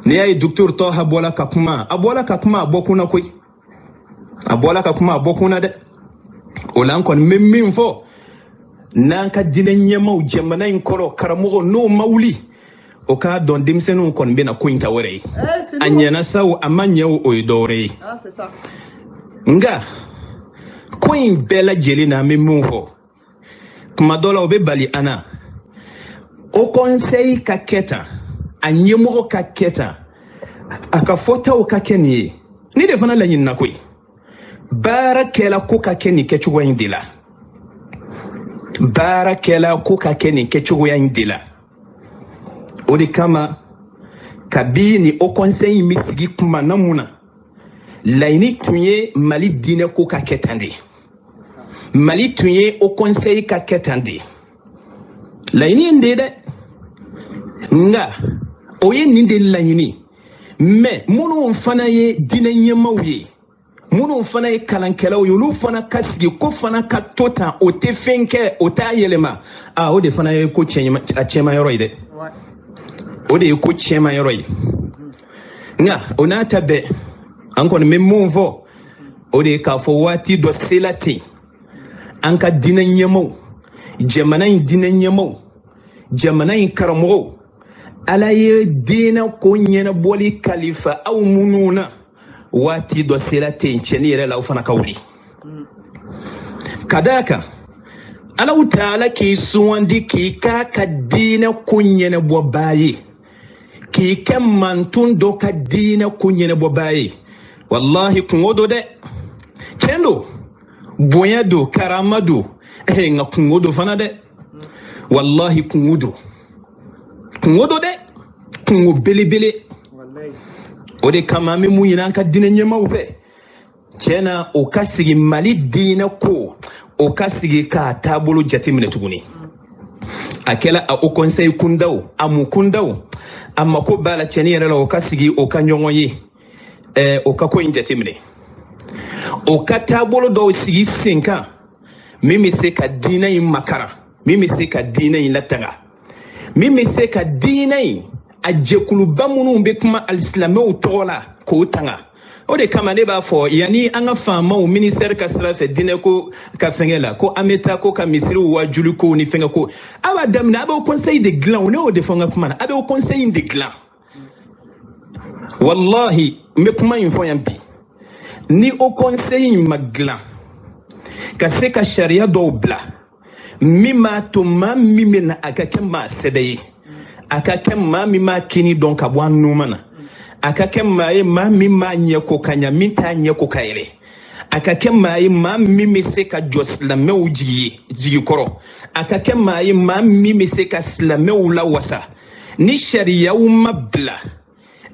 n'i y'a ye docteur Tɔha bɔla ka kuma a bɔ kunna koyi a bɔla ka kuma a bɔ kunna dɛ o la an kɔni bɛ min fɔ n'an ka diinɛ ɲɛmaaw jamana in kɔrɔ karamɔgɔ n'o ma wuli o k'a dɔn denmisɛnninw kɔni bɛna ko in ta wɛrɛ ye a ɲɛna sa o a ma ɲɛ o ye dɔwɛrɛ ye nka ko in bɛɛ lajɛlen na an bɛ min fɔ tuma dɔ la o bɛ bali an na o conseil ka kɛ tan a ɲɛmɔgɔ ka kɛ tan a ka fɔtaw ka kɛ nin ye ne de fana laɲinina koyi baarakɛla ko ka kɛ nin kɛcogoya in de la baarakɛla ko ka kɛ nin kɛcogoya in de la o de kama kabi ni o conseil in bɛ sigi kuma na mun na laɲini tun ye mali diinɛ ko ka kɛ tan de mali tun ye o conseil ka kɛ tan de laɲini in de ye dɛ nka o ye nin de laɲini mais minnu fana ye diinɛ ɲɛmaaw ye minnu fana ye kalankɛlaw ye olu fana ka sigi ko fana ka to tan o tɛ fɛn kɛ o t'a yɛlɛma o de fana ye ko cɛman yɔrɔ ye dɛ o de ye ko cɛman yɔrɔ ye nka o n'a ta bɛɛ an kɔni bɛ mun fɔ o de ye k'a fɔ waati dɔ sela ten an ka diinɛ ɲɛmaaw jamana in diinɛ ɲɛmaaw jamana in karamɔgɔw ala ye diinɛ ko ɲɛnabɔli kalifa aw minnu na waati dɔ sera ten cɛni yɛrɛ la aw fana ka wuli ka d'a kan alaw taala k'i sugandi k'i k'a ka diinɛ ko ɲɛnabɔbaa ye k'i kɛ mantun dɔ ka diinɛ ko ɲɛnabɔbaa ye wallahi kungo do de kendo bonya do karama do nga kungo do fana de wallahi kungo do de kungo bele o de kama me mu yina ka dina nyema u fe kena o kasigi mali dina ko o kasigi ka tabulu jatimne tuguni akela a o conseil kundaw amu kundaw amma ko bala cheni yere la o kasigi o kanyongoyi o ka ko injatimne o ka tabulu do sigi senka mimi se ka dina yin makara mimi se ka dina yin latanga mimi se ka dina yin ajekulu bamunu be kuma alislamo tola ko tanga o de kama ne ba fo yani anga fama o ministère ka sira fe dine ko ka fengela ko ameta ko ka misiri wa julu ko ni fenga ko aba damna aba au conseil de gland ne o de fonga kuma aba au conseil de gland wallahi me kuma info yampi ni au conseil maglan ka se ka sharia do bla mima to mamimena akake ma sedeye akake mamima kini donc abwa numana akake mai mamima nyeko kanya minta nyeko kaire akake mai mamimi se ka joslame uji koro akake mai mamimi se ka slame ula wasa ni sharia umabla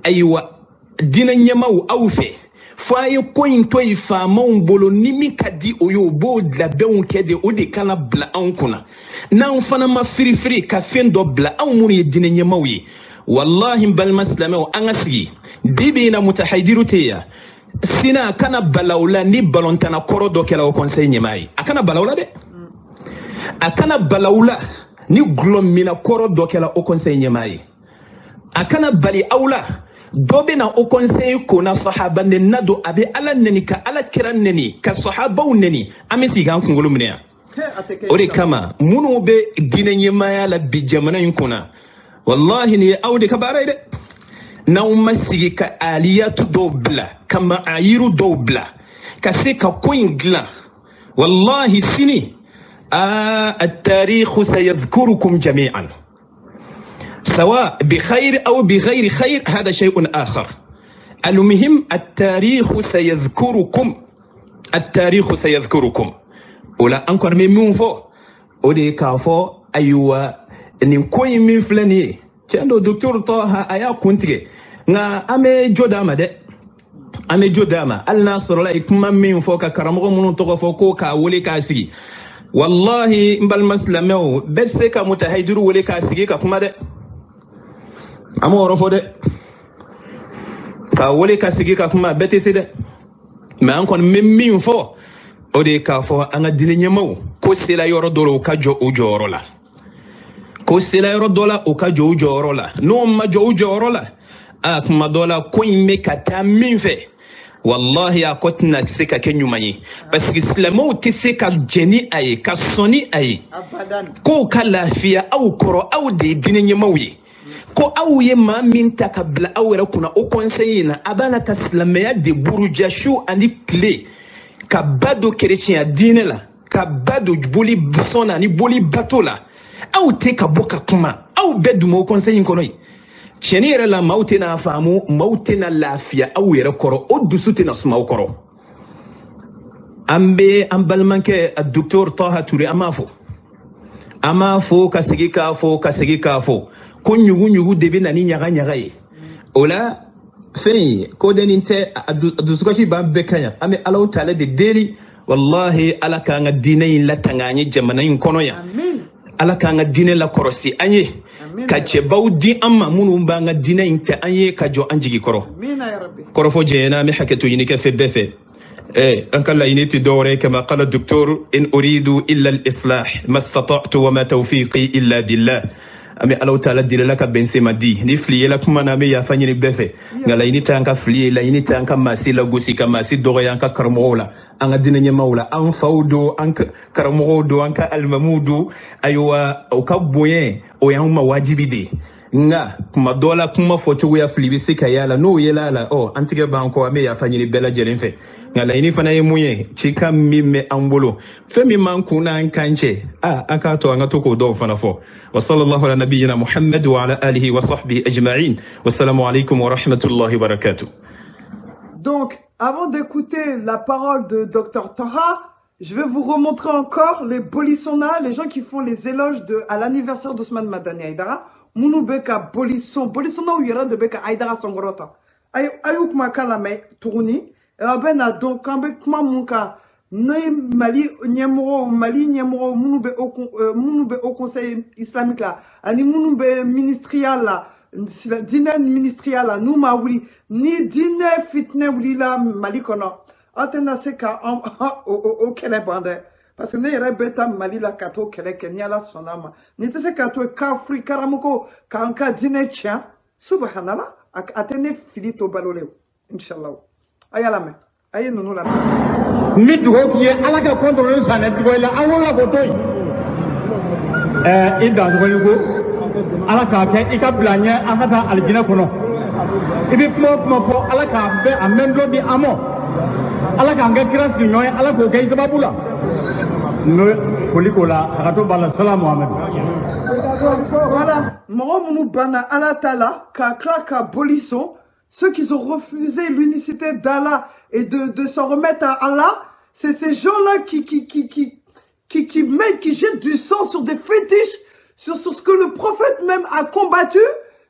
aywa dina nyama u awfe faye ko into ifama umbolo nimi kadi oyo bo la beun kede o de kana bla ankuna na mfana ma free ka fendo bla amuri dine nyamawi wallahi bal maslama anga sigi bibi na mutahaydiru tiya sina kana balawla ni balontana koro do kala o conseil nyamai akana balawla de akana balawla ni glomina koro do kala o conseil nyamai akana bali awla dobe na o conseil ko na sahaba ne nado abe ala neni ka ala kiran neni ka sahaba neni amesi gan kungulu mneya ore kama munu be dine nyemaya la bijamana yunkuna wallahi ni awde ka baraide na umasigi ka aliyatu dobla kama ayiru dobla ka se ka koingla wallahi sini التاريخ سيذكركم جميعا سواء بخير أو بغير خير هذا شيء آخر المهم التاريخ سيذكركم ولا أنكر من فو ودي كافو أيوة نكوي من فلاني كأنه دكتور طه أيا كنتي نا أمي جوداما الناصر لا يكمن من فوق كرمغو من تغفوكو كاولي كاسي والله مبال مسلمو بسيكا متهيدرو ولي كاسي كما ده amo rofo de ka wole ka sigi ka kuma betese de mais an kon memmi fo o de ka fo anga dine nyamaw ko sela yoro dolo ka jo o joro la ko sela yoro dola o ka jo o joro la no ma jo o joro la a kuma dola ko imme ka ta min fe wallahi akotna seka kenyumanyi parce que islamo tiseka jeni ay ka soni ay ko ka lafiya au koro au de dine nyamawi ko awye ma min takabla awera kuna o conseiller abana kaslameya de burujashu ani clé ka bado chrétien dine la ka bado boli sona ni boli batola aw te ka boka kuma aw bedu mo conseiller konoy cheni era la maute na famu maute na lafia awera koro o dusute na suma koro ambe ambalmanke a docteur Taha Touré amafo kasigi kafo ko nyugu debe na ni nyaga ye ola feni ko deninte adusukashi ba bekanya ame alaw taala de deli wallahi ala ka nga dinayin la tanganye jamana yin kono ya ala ka nga dine la korosi anye ka che bawdi amma munu ba nga dinayin te anye ka jo anjigi koro korofo jeena mi haketo yini ka fe befe أنك لا ينتي دوري كما قال الدكتور إن أريد إلا الإصلاح ما استطعت وما توفيقي إلا بالله أمي الله تعالى دي لك بنسيما دي نفلي لك ما نامي يفاني بفه نلا ينتي أنك فلي لا ينتي أنك ماسي لغوسي كماسي دوري أنك كرمولا أنك ديني مولا أنك فودو أنك كرمودو أنك الممودو أيوة أوكا بوين أو يوم واجبي دي nga kuma dola kuma foto ya flibisi kayala no yelala antige banko ame ya fanyini bela jelenfe ngala ini fana yemuye chika mimme ambolo femi mankuna nkanche akato angato ko do fana fo wa sallallahu ala nabiyyina muhammad wa ala alihi wa sahbihi ajma'in wassalamu alaikum wa rahmatullahi wa barakatuh Donc, avant d'écouter la parole de Dr Taha, je vais vous remontrer encore les bolissona, les gens qui font les éloges à l'anniversaire d'Ousmane Madani Aïdara. Mounou beka bolissona ou yera de beka Aïdara Songorota. Ayouk makalame tourni. Abena donc avec ma munka Mali nyemoro mounou be au conseil islamique là. Ani mounou be ministériel là. Dîner ministériel là. Nous ma oui ni dîner fitne oui là Mali kono. Atena seka au kele bande. Parce que ne yere beta Mali la kato kele kenyala sonama. Ni te se kato kafri karamoko kanka dîner tien. Subhanallah. Atene filito balole. Inch'Allah. Ayala me. Aye nous la me. Ni dugo ki ala ka contrôler ça net dugo la awola ko toy inda dugo ko ala ka ke ika blanye amata aljina kono ibi mo ko ala ka be amendo di amo ala ka nga kiras ni noy ala ko kay sababula no foliko la akato bala salam Mohamed. Voilà, Mounou Bana Allah Tala, Ka Bolisson, ceux qui ont refusé l'unicité d'Allah et de s'en remettre à Allah, c'est ces gens-là qui jettent du sang sur des fétiches, sur ce que le prophète même a combattu,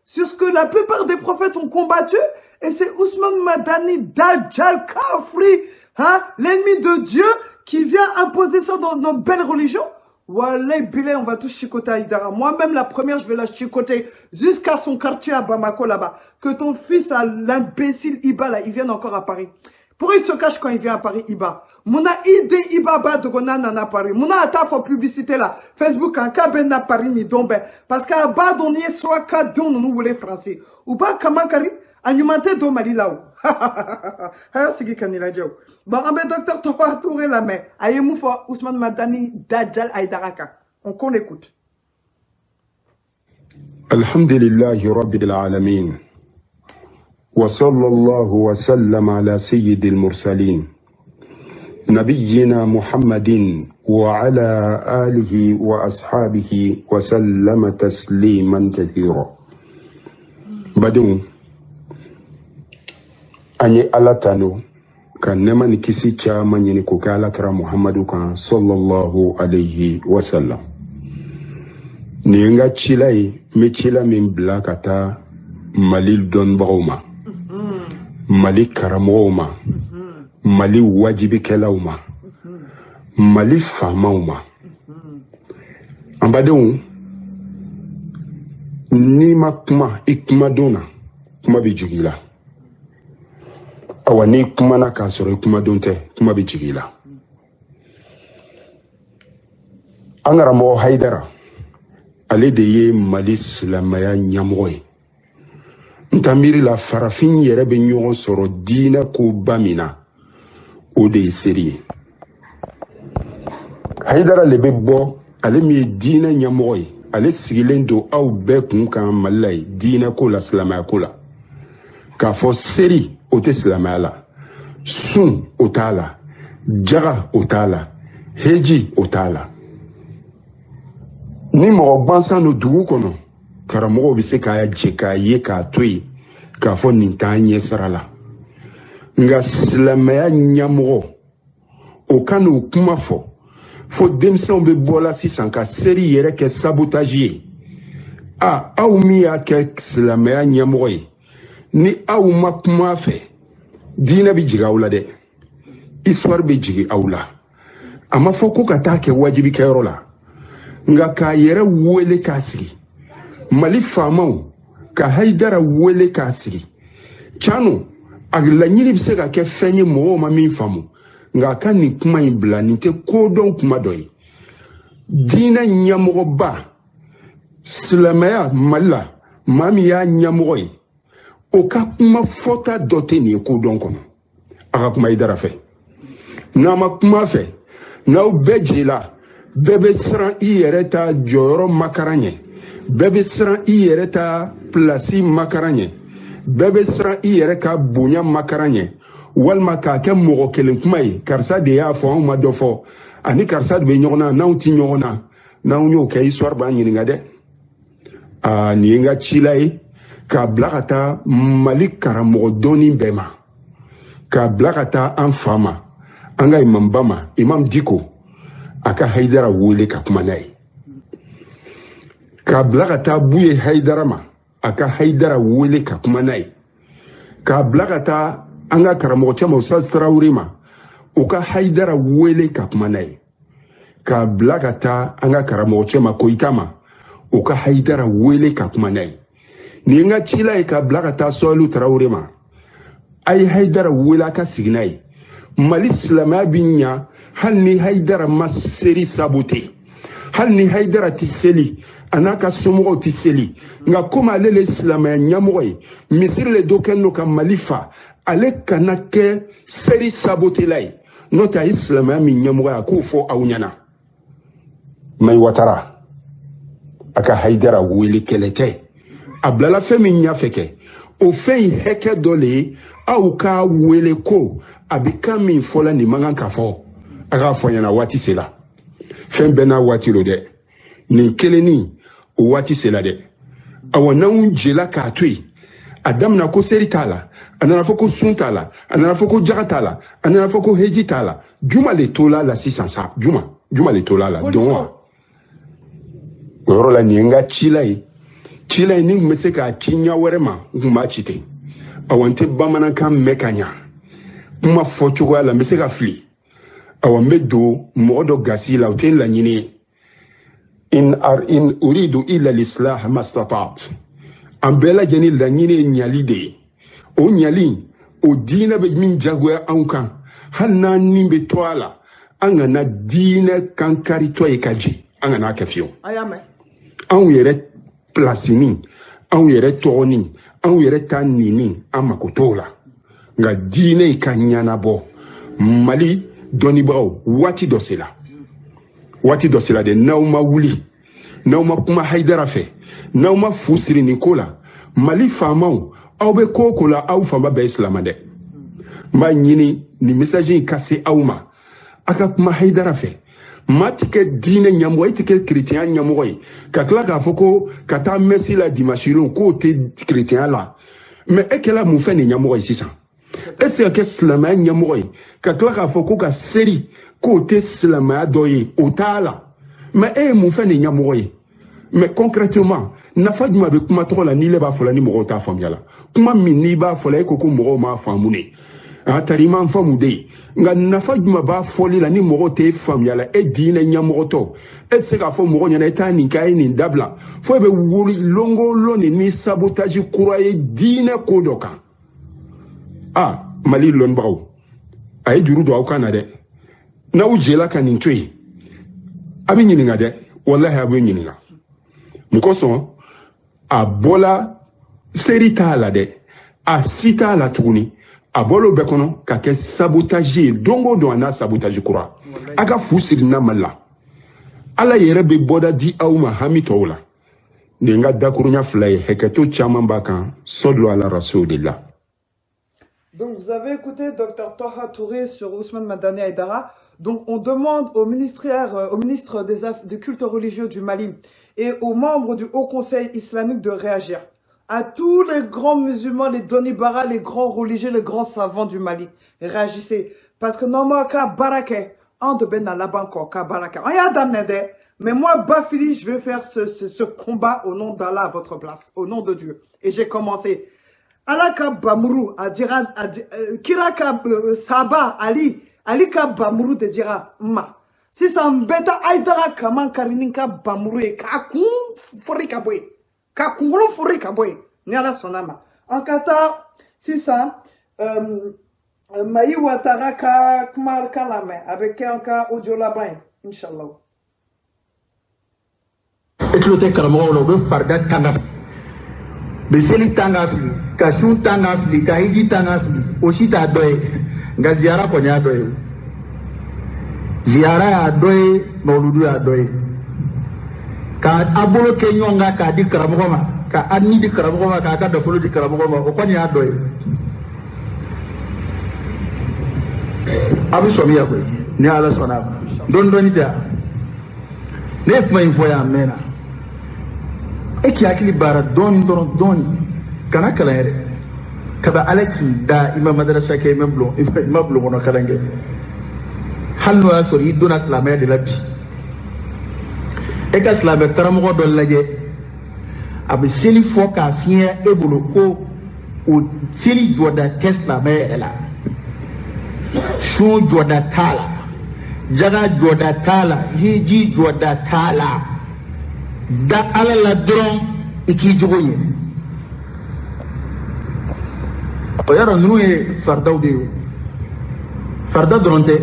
sur ce que la plupart des prophètes ont combattu, et c'est Ousmane Madani Dajjal Kafri, hein, l'ennemi de Dieu, qui vient imposer ça dans notre belle religion. Wallah, Bilal, on va tous chicoter Aïdara. Moi-même, la première, je vais la chicoter jusqu'à son quartier à Bamako, là-bas. Que ton fils, l'imbécile Iba, là, il vienne encore à Paris. Pourquoi il se cache quand il vient à Paris, Iba? Mouna idée Iba ba de Gonan à Paris. Mouna ata for publicité là. Facebook, en cas ben à Paris, ni dombe. Parce qu'à bas, on y est soit qu'à don, nous voulons français. Ou pas, comment Kari? Anumanté do Mali là-haut. Ha, c'est qui kanila Djao. Bon, on va docteur Tofa Touré la main. Aïe Moufa, Ousmane Madani, Dajjal Aïdaraka. On l'écoute. Alhamdulillahi Rabbil Alamin. Wa sallallahu wa sallam ala sayyidil mursalin. Nabiyyina Muhammadin wa ala alihi wa ashabihi wa sallama tasliman kathira. Badou. Anye alatano. Kan nema ni kisi chama nyini kukala kara Muhammadu kan sallallahu alayhi wa sallam. Ni nga chilai me chila min blakata malil don bauma. Mali karamoma. Mali wajibi kelauma. Mali famauma. Ambadou ni makma ikma dona kuma bijugila. Awani kuma na kasoro kuma donte kuma bi jigila angara mo haidara ale de ye Mali silamaya nyamoy ntamiri la farafin yere be nyogon soro dina ko bamina o de seri haidara le be bo ale mi dina nyamoy ale sigilendo aw be kun kan malay dina ko la silamaya ko la ka fo seri o te silamaya la sun o t'a la jaga o t'a la heji o t'a la ni mɔgɔ gbansan no dugu kɔnɔ karamɔgɔw bɛ se k'a jɛ k'a ye k'a to yen k'a fɔ nin t'an ɲɛ sira la nka silamɛya ɲɛmɔgɔ o ka n'o kuma fɔ fo denmisɛnw bɛ bɔ la sisan ka seri yɛrɛ kɛ sabotage ye aw min y'a kɛ silamɛya ɲɛmɔgɔ ye ni aw ma kuma fɛ diinɛ bɛ jigin aw la dɛ histoire bɛ jigin aw la a ma fɔ ko ka taa kɛ wajibi kɛyɔrɔ la nga k'a yɛrɛ wele k'a sigi Mali faamaw ka Haidara wele k'a sigi canu a laɲini bɛ se ka kɛ fɛn ye mɔgɔw ma min faamu nga a ka nin kuma in bila nin tɛ kodɔn kuma dɔ ye diinɛ ɲɛmɔgɔba silamɛya Mali la maa min y'a ɲɛmɔgɔ ye o ka kuma fɔta dɔ tɛ nin ye kodɔn kɔnɔ a ka kuma Haidara fɛ n'a ma kuma fɛ n'aw bɛɛ jɛla bɛɛ bɛ siran i yɛrɛ ta jɔyɔrɔ makaran ɲɛ bɛɛ bɛ siran i yɛrɛ ta pilasi makaran ɲɛ bɛɛ bɛ siran i yɛrɛ ka bonya makaran ɲɛ walima k'a kɛ mɔgɔ kelen kuma ye karisa de y'a fɔ anw ma dɔ fɔ ani karisa de bɛ ɲɔgɔn na n'anw ti ɲɔgɔn na n'anw y'o kɛ histoire b'an ɲininka dɛ nin ye n ka cila ye k'a bila ka taa Mali karamɔgɔ dɔɔni bɛɛ ma ka bila ka taa an fa ma an ka imamba ma imam Diko a ka Haidara wele ka kuma n'a ye ka bila ka taa Buye Haidara ma a ka Haidara wele ka kuma n'a ye ka bila ka taa an ka karamɔgɔ caman Ustaz Tarawele ma o ka Haidara wele ka kuma n'a ye ka bila ka taa an ka karamɔgɔ caman Koyita ma o ka Haidara wele ka kuma n'a ye ni n ka cila ye ka bila ka taa Sɔlihu Tarawele ma a ye Haidara wele a ka sigi n'a ye Mali silamɛya bi ɲa hali ni Haidara ma seri sabote hali ni Haidara ti seli a n'a ka somɔgɔw ti seli nka komi ale le silamɛya ɲɛmɔgɔ ye misiri le dɔ kɛlen do ka Mali fa ale kana kɛ seri sabotela ye n'o tɛ a ye silamɛya min ɲɛmɔgɔ ye a k'o fɔ aw ɲɛna Mayi Watara a ka Haidara wele kɛlɛ tɛ a bilala fɛn min ɲɛfɛ kɛ o fɛn in hɛkɛ dɔ le ye aw k'a wele ko a bɛ kan min fɔla nin man kan ka fɔ a k'a fɔ ɲɛna waati sera fɛn bɛɛ n'a waati lo dɛ nin kelennin o waati sera dɛ awɔ n'anw jɛla k'a to yen a damina ko seri t'a la a nana fɔ ko sun t'a la a nana fɔ ko jaga t'a la a nana fɔ ko heji t'a la juma le tola la sisan sa juma le tola la don wa o yɔrɔ la nin ye n ka cila ye ni n tun bɛ se k'a ci ɲɛ wɛrɛ ma n tun b'a ci ten awɔ n tɛ bamanankan mɛn ka ɲa kuma fɔ cogoya la n bɛ se ka fili awɔ n bɛ don mɔgɔ dɔ gasi la o tɛ n laɲini ye in uridu illa l'islah mastata'tu an bɛɛ lajɛlen laɲini ye ɲali de ye o ɲali o diinɛ bɛ min jagoya anw kan hali n'an ni bɛ to a la an kana diinɛ kankaritɔ ye ka jɛ an kana kɛ fiyewu anw yɛrɛ pilasini anw yɛrɛ tɔgɔni anw yɛrɛ ta nini an mako t'o la nka diinɛ ka ɲɛnabɔ Mali dɔnnibagaw waati dɔ sera de n'aw ma wuli n'aw ma kuma Haidara fɛ n'aw ma fu siri nin ko la Mali faamaw aw bɛ ko o ko la aw fanba bɛɛ ye silamɛ dɛ n b'a ɲini nin message in ka se aw ma a ka kuma Haidara fɛ maa ti kɛ diinɛ ɲɛmɔgɔ e ti kɛ chrétien ɲɛmɔgɔ ye ka tila k'a fɔ ko ka taa mɛsi la dimanche k'o tɛ chrétien la mais e kɛla mun fɛ nin ɲɛmɔgɔ ye sisan e se ka kɛ silamɛya ɲɛmɔgɔ ye ka tila k'a fɔ ko ka seri k'o tɛ silamɛya dɔ ye o t'a la mais e ye mun fɛ nin ɲɛmɔgɔ ye mais concrètement nafa jumɛn bɛ kuma tɔgɔ la n'i le b'a fɔ la ni mɔgɔw t'a faamuya la kuma min n'i b'a fɔ la e ko mɔgɔw m'a faamu de a tari i m'a faamu de ye nka nafa jumɛn b'a fɔli la ni mɔgɔw tɛ faamuya la e diinɛ ɲɛmɔgɔtɔ e tɛ se k'a fɔ mɔgɔ ɲɛna e t'a nin kɛ a ye nin dabila fo e bɛ wuli lɔngolɔ ni sabotage kura ye diinɛ ko dɔ kan Mali lɔnnibagaw a ye juru don aw kan na dɛ n'aw jɛla ka nin to yen a bɛ ɲininka dɛ walahi a bɛ ɲininka mun kosɔn a bɔla seri t'a la dɛ a si t'a la tuguni a bɔl'o bɛɛ kɔnɔ ka kɛ sabotage ye don o don a n'a sabotage kura a ka fu siri n'a Mali la Ala yɛrɛ bɛ bɔda di aw ma hami tɔw la nin n ka dakurunya fila ye hakɛto caman b'a kan sɔlu ala rasulillah. Donc vous avez écouté Dr Taha Touré sur Ousmane Madani Haidara. Donc on demande au ministre des cultes religieux du Mali et aux membres du Haut Conseil islamique de réagir. À tous les grands musulmans, les Donibara, les grands religieux, les grands savants du Mali, réagissez. Parce que normalement, ka barake, en de ben la banco, ka barake. Mais moi, Bafili, je vais faire ce combat au nom d'Allah à votre place, au nom de Dieu. Et j'ai commencé. Alaka Bamuru a dira Kiraka Saba Ali ka Bamuru de dira ma si ça mbeta Haidara kaman karininka Bamuru e ka kun forika boy ka kungolo forika boy ni ala sonama en kata si ça Mayi Watara ka kumar kalame avec un cas audio là-bas inchallah eklote kalamo no be farda tanga beseli tanga fili ka sun tanga fili ka hiji tanga fili o si t'a dɔ ye nka ziyara kɔni y'a dɔ ye ziyara y'a dɔ ye mawuludu y'a dɔ ye ka a bolo kɛ ɲɔgɔn kan k'a di karamɔgɔ ma ka adini di karamɔgɔ ma k'a ka nafolo di karamɔgɔ ma o kɔni y'a dɔ ye a bɛ sɔmi ya koyi ni ala sɔnna a ma dɔɔni dɔɔni tɛ ne ye kuma in fɔ yan a mɛnna e k'i hakili baara dɔɔni dɔrɔn dɔɔni kana kalan yɛrɛ kaba alaki da ima madrasa ke mablo wono kalange halno asori dona islamaya de labi e ka islamaya karamo do laje ab seli fo ka fien e bolo ko o seli joda tesla me la shu joda tala jaga joda tala hiji joda tala da ala la dron iki jogoye o yaro nunu e farda de farda dronte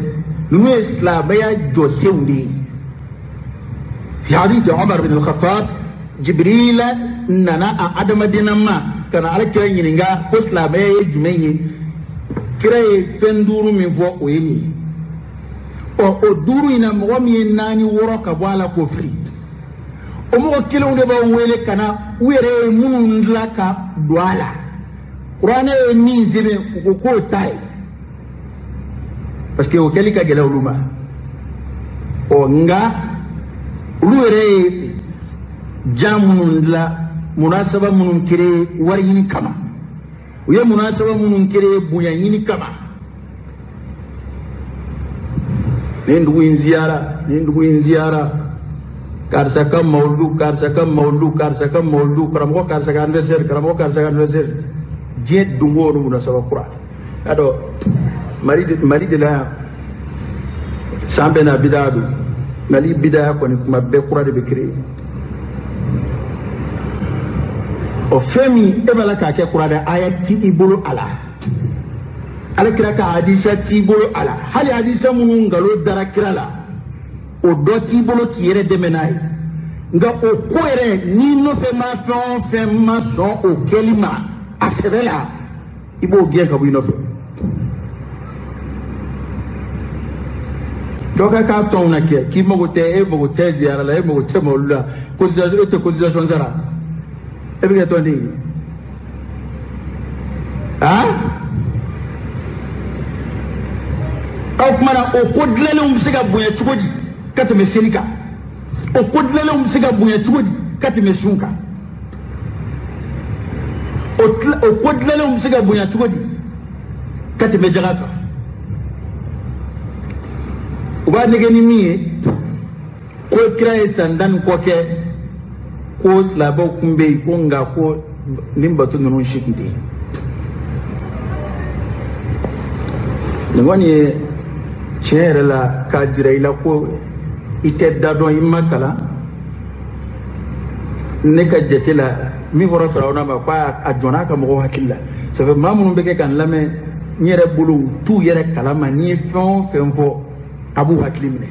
nunu islamaya jo sewdi في حديث عمر بن الخطاب جبريل ننا ادم دينما كان على كرين ينغا اسلام يجمي كري فندورو من فوق ويني او دورو ina momi nani woro ka wala ko free o mo kilo de ba wele kana were mun laka douala qur'ana ni zibe ko tay parce que o kelika gela uluma o nga uluere jamunun la munasaba munun kire warini kama uye munasaba munun kire buyanyini kama nendu inziara karsa kam mawlu karamo karsa anniversaire jet dungo no munasaba qura ado mari de la sambe na bidadu mali bidaya ko ni kuma be qura de be créer o femi e bala ka ke qura da ayati ibulu ala kira ka hadisa ti ibulu ala hali hadisa mun ngalo dara kirala o doti ibulu ki yere de menai nga o ko yere ni no fe ma so o kelima asebela ibo ge ka bu no fe doka ka ton na ke ki mogo te ziara la mogo te molula cotisation zara e bi to ndi au kuma o kodlele siga bunya chugoji kata meselika o kodlele siga bunya chugoji kata mesunka o kodlele siga bunya chugoji kata mejagata uba nege ni miye ko kiraye sandan ko ke ko slabo kumbe ko nga ko nimbatu nunu shikinde ngoni chere la kadira ila ko ite dadon imakala ne ka jetela mi foro farauna ma kwa adjona ka mo hakilla ça fait mamun be ke kan lame nyere bulu tu yere kalama ni fon fo abu haklimne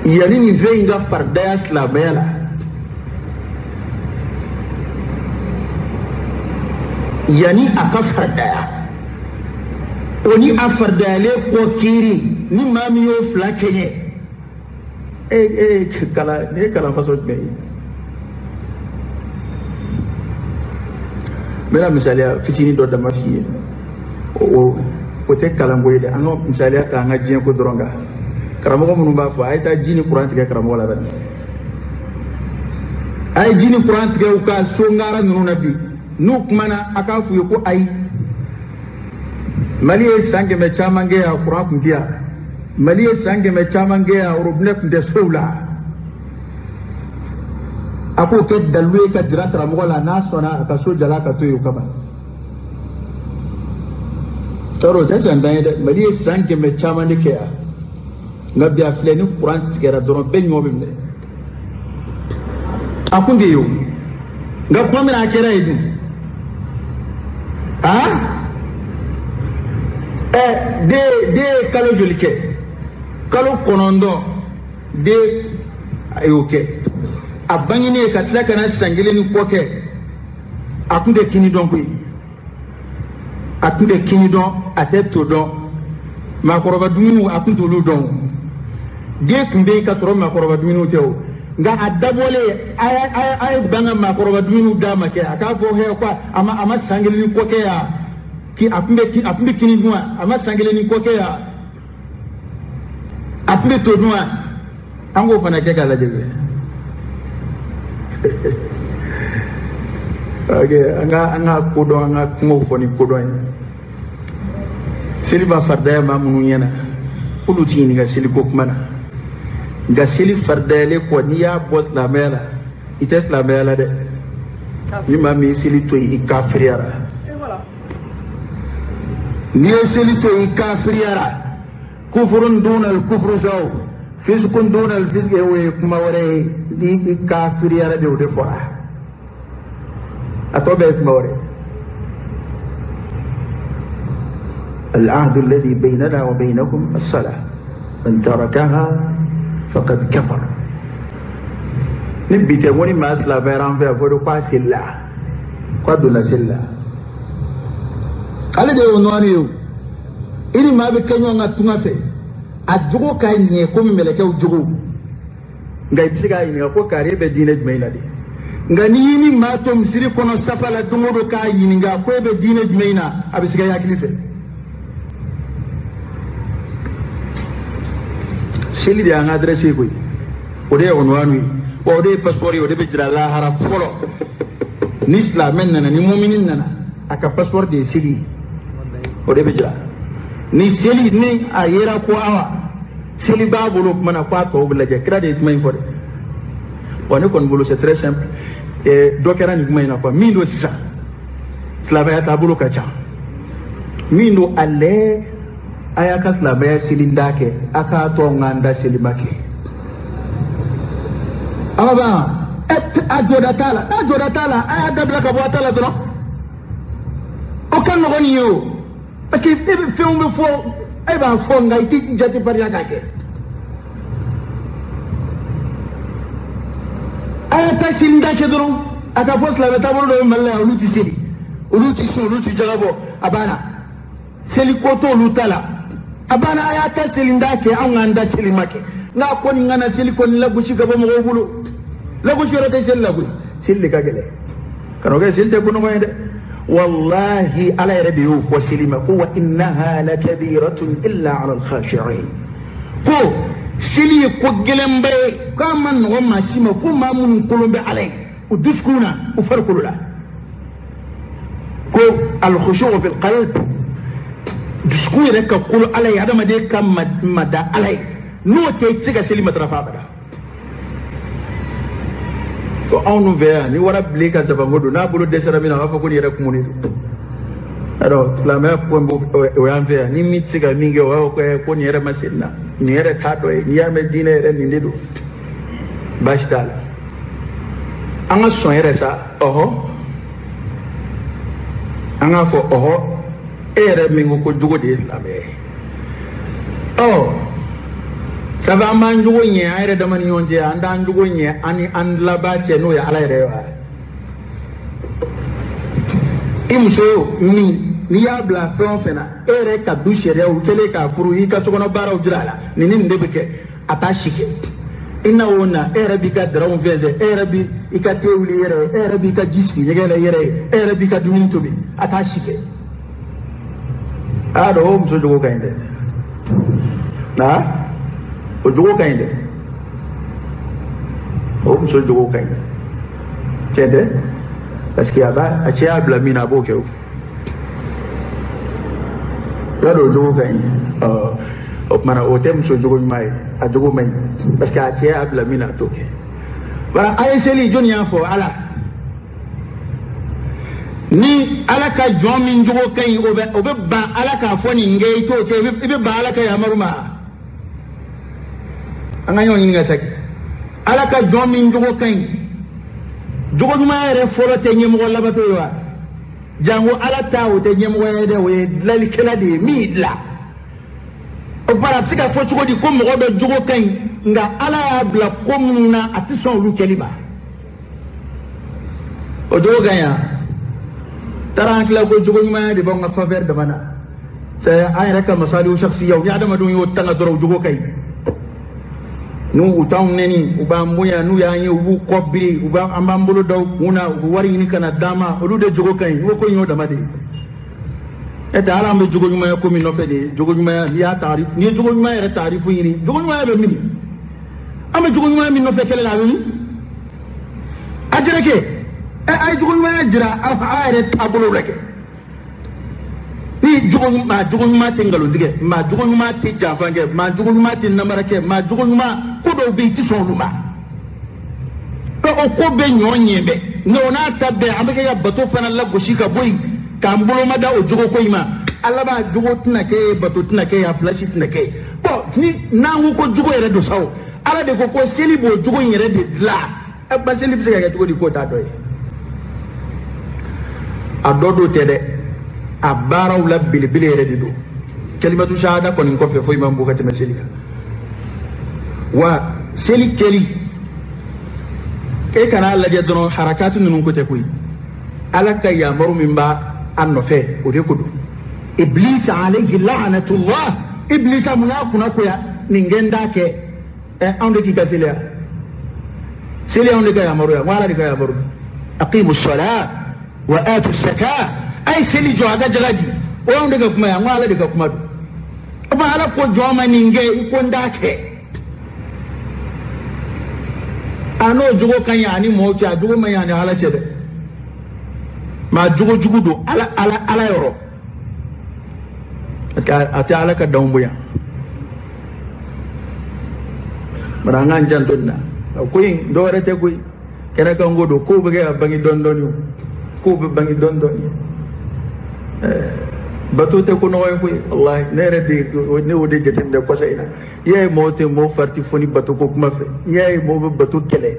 yani ni venga fardaya slamela yani aka fardaya oni afardale ko kiri ni mami yo flakenye kala façon de mera misalia fitini do da mafiye o te kalangoy de anga misalia ka nga jien ko dronga karamo mun ba fa ay ta jini qur'an tige karamo wala dan ay jini qur'an tige o ka so ngara nunu nabi nuk mana aka fu ko ay mali sange me chamange ya qur'an kuntia mali sange me chamange ya rubne kunde soula ako ke dalwe ka jira karamo wala na sona aka so jala ka to yo kaba toro ta sandan da mali sanke me chaman ke ya ngabi afleni qur'an tigera doron ben mo bimne akunde yo nga ko mena kera idu de kalo jolike kalo konondo de ayoke abangine ka tlaka na sangile ni koke akunde kini don ko akunde kini don ateto don makoroba duminu akunde lu don de kumbe ka soro makoroba duminu tew nga adabole ay banga makoroba duminu dama ke aka fo he kwa ama sangile ni koke ya ki akunde kini don ama sangile ni koke ya akunde to don ango fana ke kala jebe anga kodo anga kumo foni kodo seli ba farda ma munu yana ulu tini ga seli ko kuma ga seli farda le ko ni ya boss la mela ites la mela de ni ma mi seli to i kafriara ni seli to i kafriara kufrun duna al kufru zaw fiskun duna al fisk e kuma wore di kafriara de fora أتوبة موري العهد الذي بيننا وبينكم الصلاة من تركها فقد كفر نبي تقولي ما أسلا بيران في أفضل قاس الله قدنا سلا قال ده ونوانيو إني ما بكنيو نغتنا في أجوكو كايني كومي ملكيو جوكو نغاي بسيكا إني أقو كاريبه دينج مينا دي ngani yini mato misiri kono safala dungodo ka yini nga ko be dine jmeina abisiga yakilife sheli de an adresse ko ode onwanu ode passeport ode be jira la hara folo ni islamen nana ni mu'minin nana aka passeport de sheli ode be jira ni sheli ni ayera ko awa sheli babulo mana kwa to bulaje credit main ko on kon bulu c'est très simple et dokera ni kuma ina kwa mindo sisa slavaya tabulu kacha mindo alle ayaka slavaya silindake aka to nganda silimake ababa et ajoda tala aya dabla ka bota la dro o kan no goni yo parce que ebe fe on me fo e ba fo ngai ti jati paria kake aya ta silinda ke dron aka fos la beta bolo do malla uluti seli uluti jagabo abana seli koto lutala abana aya ta silinda ke an anda selimake na ko ni ngana seli ko ni lagu shiga bo mo bulu lagu shira ta sel lagu seli ka gele kano ga sel te kuno ko ende wallahi ala rabbi yu ko selima ko wa innaha lakabiratun illa ala al-khashi'in ko sili ko gelembe kaman no mashima fu mamun kolombe alay uduskuna ufarkulula ko al-khushu' fi al-qalb dusku rek ko alay adama de kam mada alay no te tsiga sili matrafa bada to awnu veya ni wara blika zabangodo na bulu desara mina wafa ko ni rek muni alors islamia ko o yanve ni mitsiga mingi o ko ni era masina ni era tato ni ya medina era ni ndedo bashtal anga so era sa oho anga fo oho era mingo ko jugo de islamia oh ça va manjugo nye ayre dama ni onje anda njugo nye ani andla ba che no ya ala rewa imso ni ya bla fon fena ere ka du sheria u kele ka furu yi ka sokono bara u jirala ni ndebeke atashike ina wona ere bi ka drawon veze ere bi ika tewli ere bi ka jiski yegele ere bi ka duminto bi atashike ado mso jogo kainde na o jogo kainde o mso jogo kainde tende parce que aba a chia blamina boke o yaro jogo kainde o mana o tem so jogo mai a jogo mai parce que a chia blamina toke bara ayeseli joni fo ala ni ala ka jomi jogo kai o be ba ala ka fo ni ngey to ke be ba ala ka ya maruma anga nyoni ngata ala ka jomi jogo kai jogo ma re folo te nyem ko labato yo jango ala tawo te nyem ko de we lali kala de mi la o para tsika fo chugo di ko mo do jogo kai nga ala ya bla ko munna atison lu keliba o jogo ganya taran kila ko jogo ma de bonga faveur de bana saya ay reka masali shakhsiya ya adama dum yo tanga doro jogo kai nu utang neni uba muya nu ya nyi ubu kobbi uba ambambulu daw una wari ni kana dama olu de jogo kai wo ko nyo dama de eta ala mbe jogo ma ko mi no fede jogo ma ya tarif ni jogo ma ya tarifu yini jogo ma be mini ama jogo ma mi no fe kele la mi ajere ke ay jugo ma jira ayre tabulu rek ni jugo ma tengalo dige ma jugo ma ti jafange ma jugo ma ti namarake ma jugo ma ko do be ti son luma to o ko be nyonyebe no na tabbe amake ya bato fana la goshika boy kambulo mada o jugo ko ima alla ba jugo tunake bato tunake ya flash tunake bo ni nangu ko jugo yere do saw ala de ko selibo jugo yere de la ba selibo se ga jugo di ko ta doy adodo tede abaraw la bilbile yere de do kalimatu shahada ko ni ko fe fo imam bukati meselika wa seli keli e kana alla je dono harakatu nun ko te kuy ala kay ya maru min ba anno fe o de ko do iblis alayhi la'natullah iblis amuna kuna ko ya ningenda ke ande ki kaselia selia ande ka ya maru ya wala de ka ya maru aqimu as-salat wa atu as-zakah ay seli jo aga jagadi o ande ka kuma ya wala de ka kuma do ba ala ko jo ma ninge ko ndake ano jugo kan ya ni mo cha jugo ma ya ni ala chede ma jugo do ala yoro ati ala ka dawmbuya marangan jan donna ko yin do rete ko kena ka ngodo ko be ga bangi dondoni ko be bangi dondoni bato te ko no ko wallahi nere de ne wode jetem de ko sayna yey mote mo farti foni bato ko kuma fe yey mo bato kele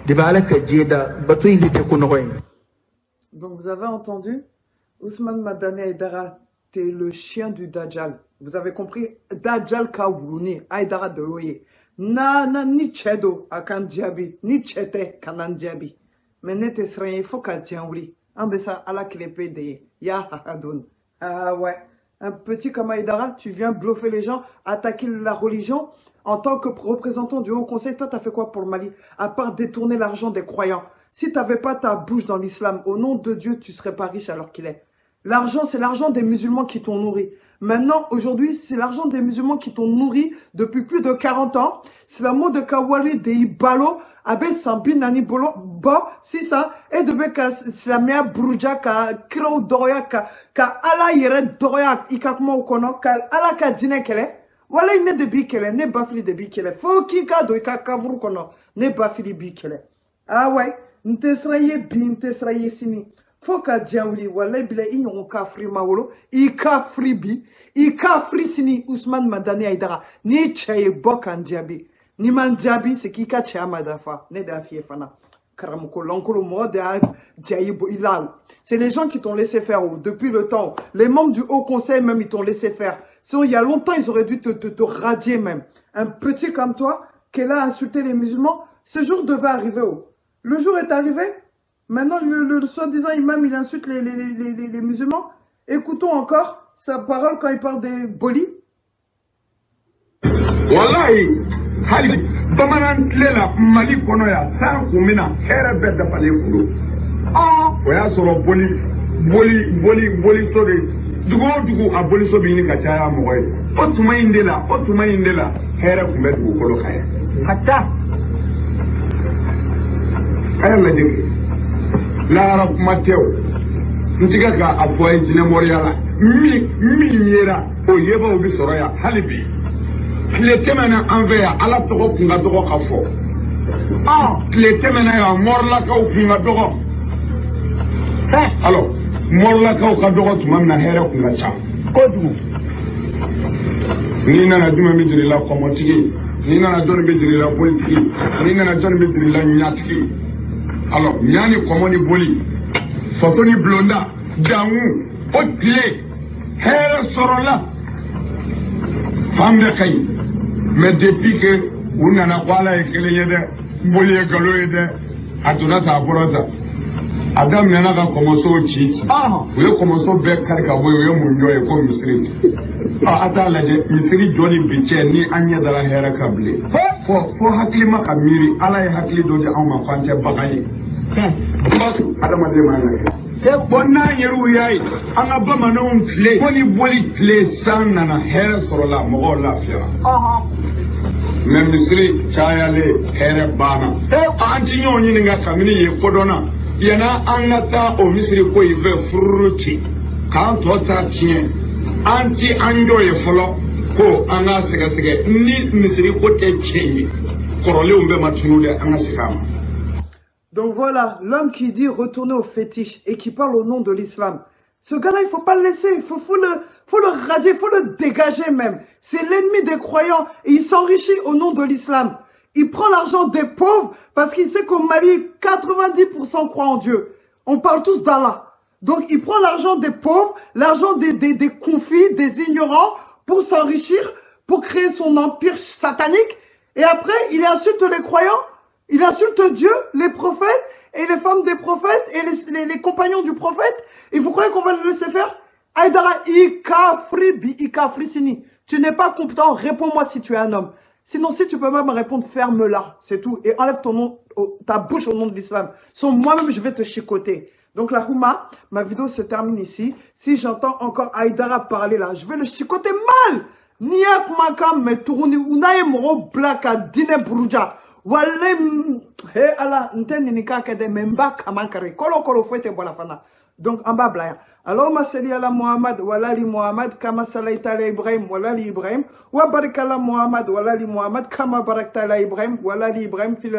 de bala ka jeda bato indi te ko no ko. Donc vous avez entendu, Ousmane Madani Aïdara, t'es le chien du Dajjal. Vous avez compris? Dajjal Kawuni, Aïdara de Oye. Na ni chedo akan diabi, ni chete kanan diabi. Mais n'était rien, il faut qu'à tienri. Ambessa à la clépé de ya hadoun. Ah ouais. Un petit comme Aïdara, tu viens bluffer les gens, attaquer la religion. En tant que représentant du Haut Conseil, toi, t'as fait quoi pour le Mali? À part détourner l'argent des croyants. Si t'avais pas ta bouche dans l'islam, au nom de Dieu, tu serais pas riche alors qu'il est. L'argent, c'est l'argent des musulmans qui t'ont nourri. Maintenant, aujourd'hui, c'est l'argent des musulmans qui t'ont nourri depuis plus de 40 ans. C'est le mot de Kawari de Ibalo, Abe Sambi Nani Bolo, Ba, si ça, et de Beka Slamia Bruja, Ka Kro Doria, Ka Ala Yere Doria, Ikakmo Okono, Ka Ala Ka Dine Kele. Voilà, il n'est de Bikele, n'est pas fili de Bikele. Faut qu'il kado, Ikakavru Kono, n'est pas fili Bikele. Ah ouais, n'tesraye bi, n'tesraye sini. Faut qu'à Djaouli, voilà, il y a un kafri mawolo, il kafri bi, il kafri sini Ousmane Madani Aïdara, ni tchaye bok en diabi, ni man diabi, c'est qui ka tchaye madafa, ne da fiefana. Karamoko, l'oncolo mode, diayibo ilal. C'est les gens qui t'ont laissé faire, depuis le temps. Les membres du Haut Conseil, même, ils t'ont laissé faire. Sinon, il y a longtemps, ils auraient dû te radier, même. Un petit comme toi, qui a insulté les musulmans, ce jour devait arriver, Le jour est arrivé. Maintenant, le soi-disant imam, il insulte les musulmans. Écoutons encore sa parole quand il parle des bolis. Wallahi, hali bamanan lela mali kono ya san kumina here bedda pale kudo. Oya soro boli so de dugu a boli so bi ni kachaya mo koy. Otuma indela here kumbet bu kolo kaya. Hatta ayalla jigi la rab mateo ntiga ka afwa jina moriala mi yera o yeba obi soroya halibi kile temena anveya ala togo kunga dogo kafo kile temena ya morla ka kunga dogo alors morla ka dogo tumamna here kunga cha kodu ni nana duma mijiri la komotigi ni nana don mijiri la politiki ni nana don mijiri la nyatiki. Alors, Nyani Komoni Boli, Fosoni Blonda, Daou, Otile, Her Sorola, Femme de Kay. Mais depuis que vous n'en pas et que les Boli et Galoïde, Adonata Aborata, Adam Nana commencé au cheat. Vous avez commencé au bec Karkaboy, Mungo et comme Misri. Attends, la Misri Johnny Biché, ni Anya de la Hera Kablé. Faut Haklima Kamiri, Allah Hakli Doja Ama Fante Bagaye. Adama de Mana. Bonna Yeru Yai, Anabama non clay, Boli clay, San and a hair sorola, Mogola Fira. Même Misri, Chayale, Here Bana. Antinyo Yininga Kamini, Podona. yana an ka taa o misiri ko in fɛ fururu ci k'an tɔ ta tiɲɛ an ti an jɔ ye fɔlɔ ko an ka sɛgɛsɛgɛ ni misiri ko tɛ tiɲɛ ye kɔrɔlenw bɛɛ ma tunu dɛ an ka segin a ma. Donc voilà, l'homme qui dit retourner au fétiche et qui parle au nom de l'islam. Ce gars-là, il ne faut pas le laisser, il faut le radier, il faut le dégager même. C'est l'ennemi des croyants et il s'enrichit au nom de l'islam. Il prend l'argent des pauvres parce qu'il sait qu'au Mali, 90% croient en Dieu. On parle tous d'Allah. Donc il prend l'argent des pauvres, l'argent des confis, des ignorants pour s'enrichir, pour créer son empire satanique. Et après, il insulte les croyants, il insulte Dieu, les prophètes, et les femmes des prophètes, et les compagnons du prophète. Et vous croyez qu'on va le laisser faire? Aïdara, Ikafrisini. Tu n'es pas compétent, réponds-moi si tu es un homme. Sinon, si tu peux même me répondre, ferme-la, c'est tout. Et enlève ton nom, ta bouche au nom de l'islam. Sans moi-même, je vais te chicoter. Donc la Houma, ma vidéo se termine ici. Si j'entends encore Aïdara parler là, je vais le chicoter mal. Niak makam me turuni unaye moro blaka dine bruja. Wale he ala nteni nika kede memba kamankare kolo fouete bolafana. Donc en bas blaya. Alors ma sali ala Muhammad walali Muhammad kama salaita ala Ibrahim walali Ibrahim wa barakala Muhammad walali Muhammad kama barakta ala Ibrahim walali Ibrahim fil